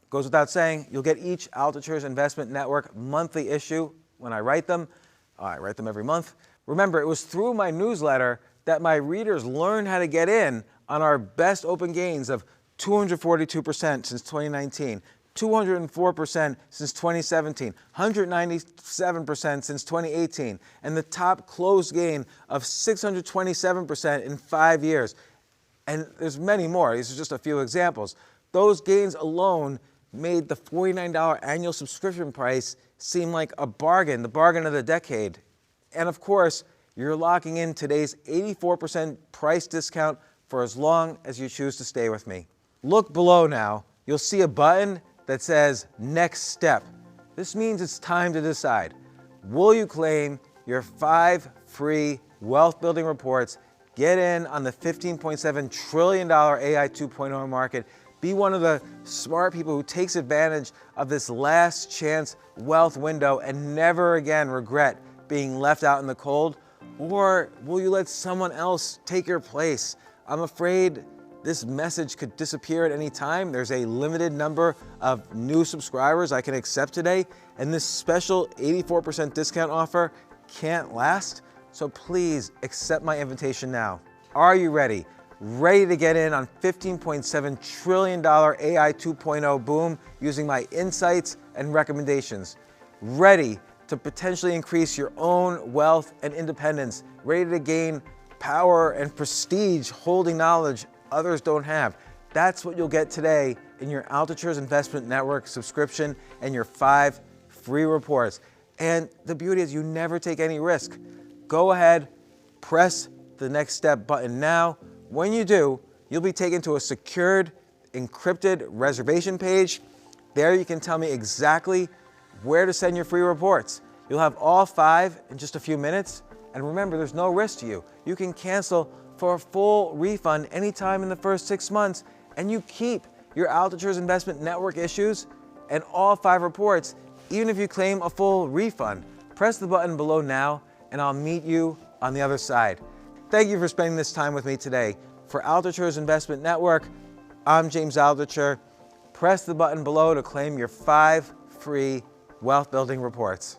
[SPEAKER 1] goes without saying, you'll get each Altucher's Investment Network monthly issue when I write them. I write them every month. Remember, it was through my newsletter that my readers learned how to get in on our best open gains of 242% since 2019, 204% since 2017, 197% since 2018, and the top closed gain of 627% in 5 years. And there's many more. These are just a few examples. Those gains alone made the $49 annual subscription price seem like a bargain, the bargain of the decade. And of course, you're locking in today's 84% price discount for as long as you choose to stay with me. Look below now. You'll see a button that says Next Step. This means it's time to decide. Will you claim your 5 free wealth building reports, get in on the $15.7 trillion AI 2.0 market, be one of the smart people who takes advantage of this last chance wealth window and never again regret being left out in the cold? Or will you let someone else take your place? I'm afraid this message could disappear at any time. There's a limited number of new subscribers I can accept today, and this special 84% discount offer can't last. So please accept my invitation now. Are you ready? Ready to get in on $15.7 trillion AI 2.0 boom using my insights and recommendations? Ready to potentially increase your own wealth and independence? Ready to gain power and prestige holding knowledge others don't have? That's what you'll get today in your Altucher's Investment Network subscription and your 5 free reports. And the beauty is you never take any risk. Go ahead, press the Next Step button now. When you do, you'll be taken to a secured, encrypted reservation page. There you can tell me exactly where to send your free reports. You'll have all 5 in just a few minutes. And remember, there's no risk to you. You can cancel for a full refund anytime in the first 6 months, and you keep your Altucher's Investment Network issues and all 5 reports, even if you claim a full refund. Press the button below now, and I'll meet you on the other side. Thank you for spending this time with me today. For Altucher's Investment Network, I'm James Altucher. Press the button below to claim your 5 free wealth building reports.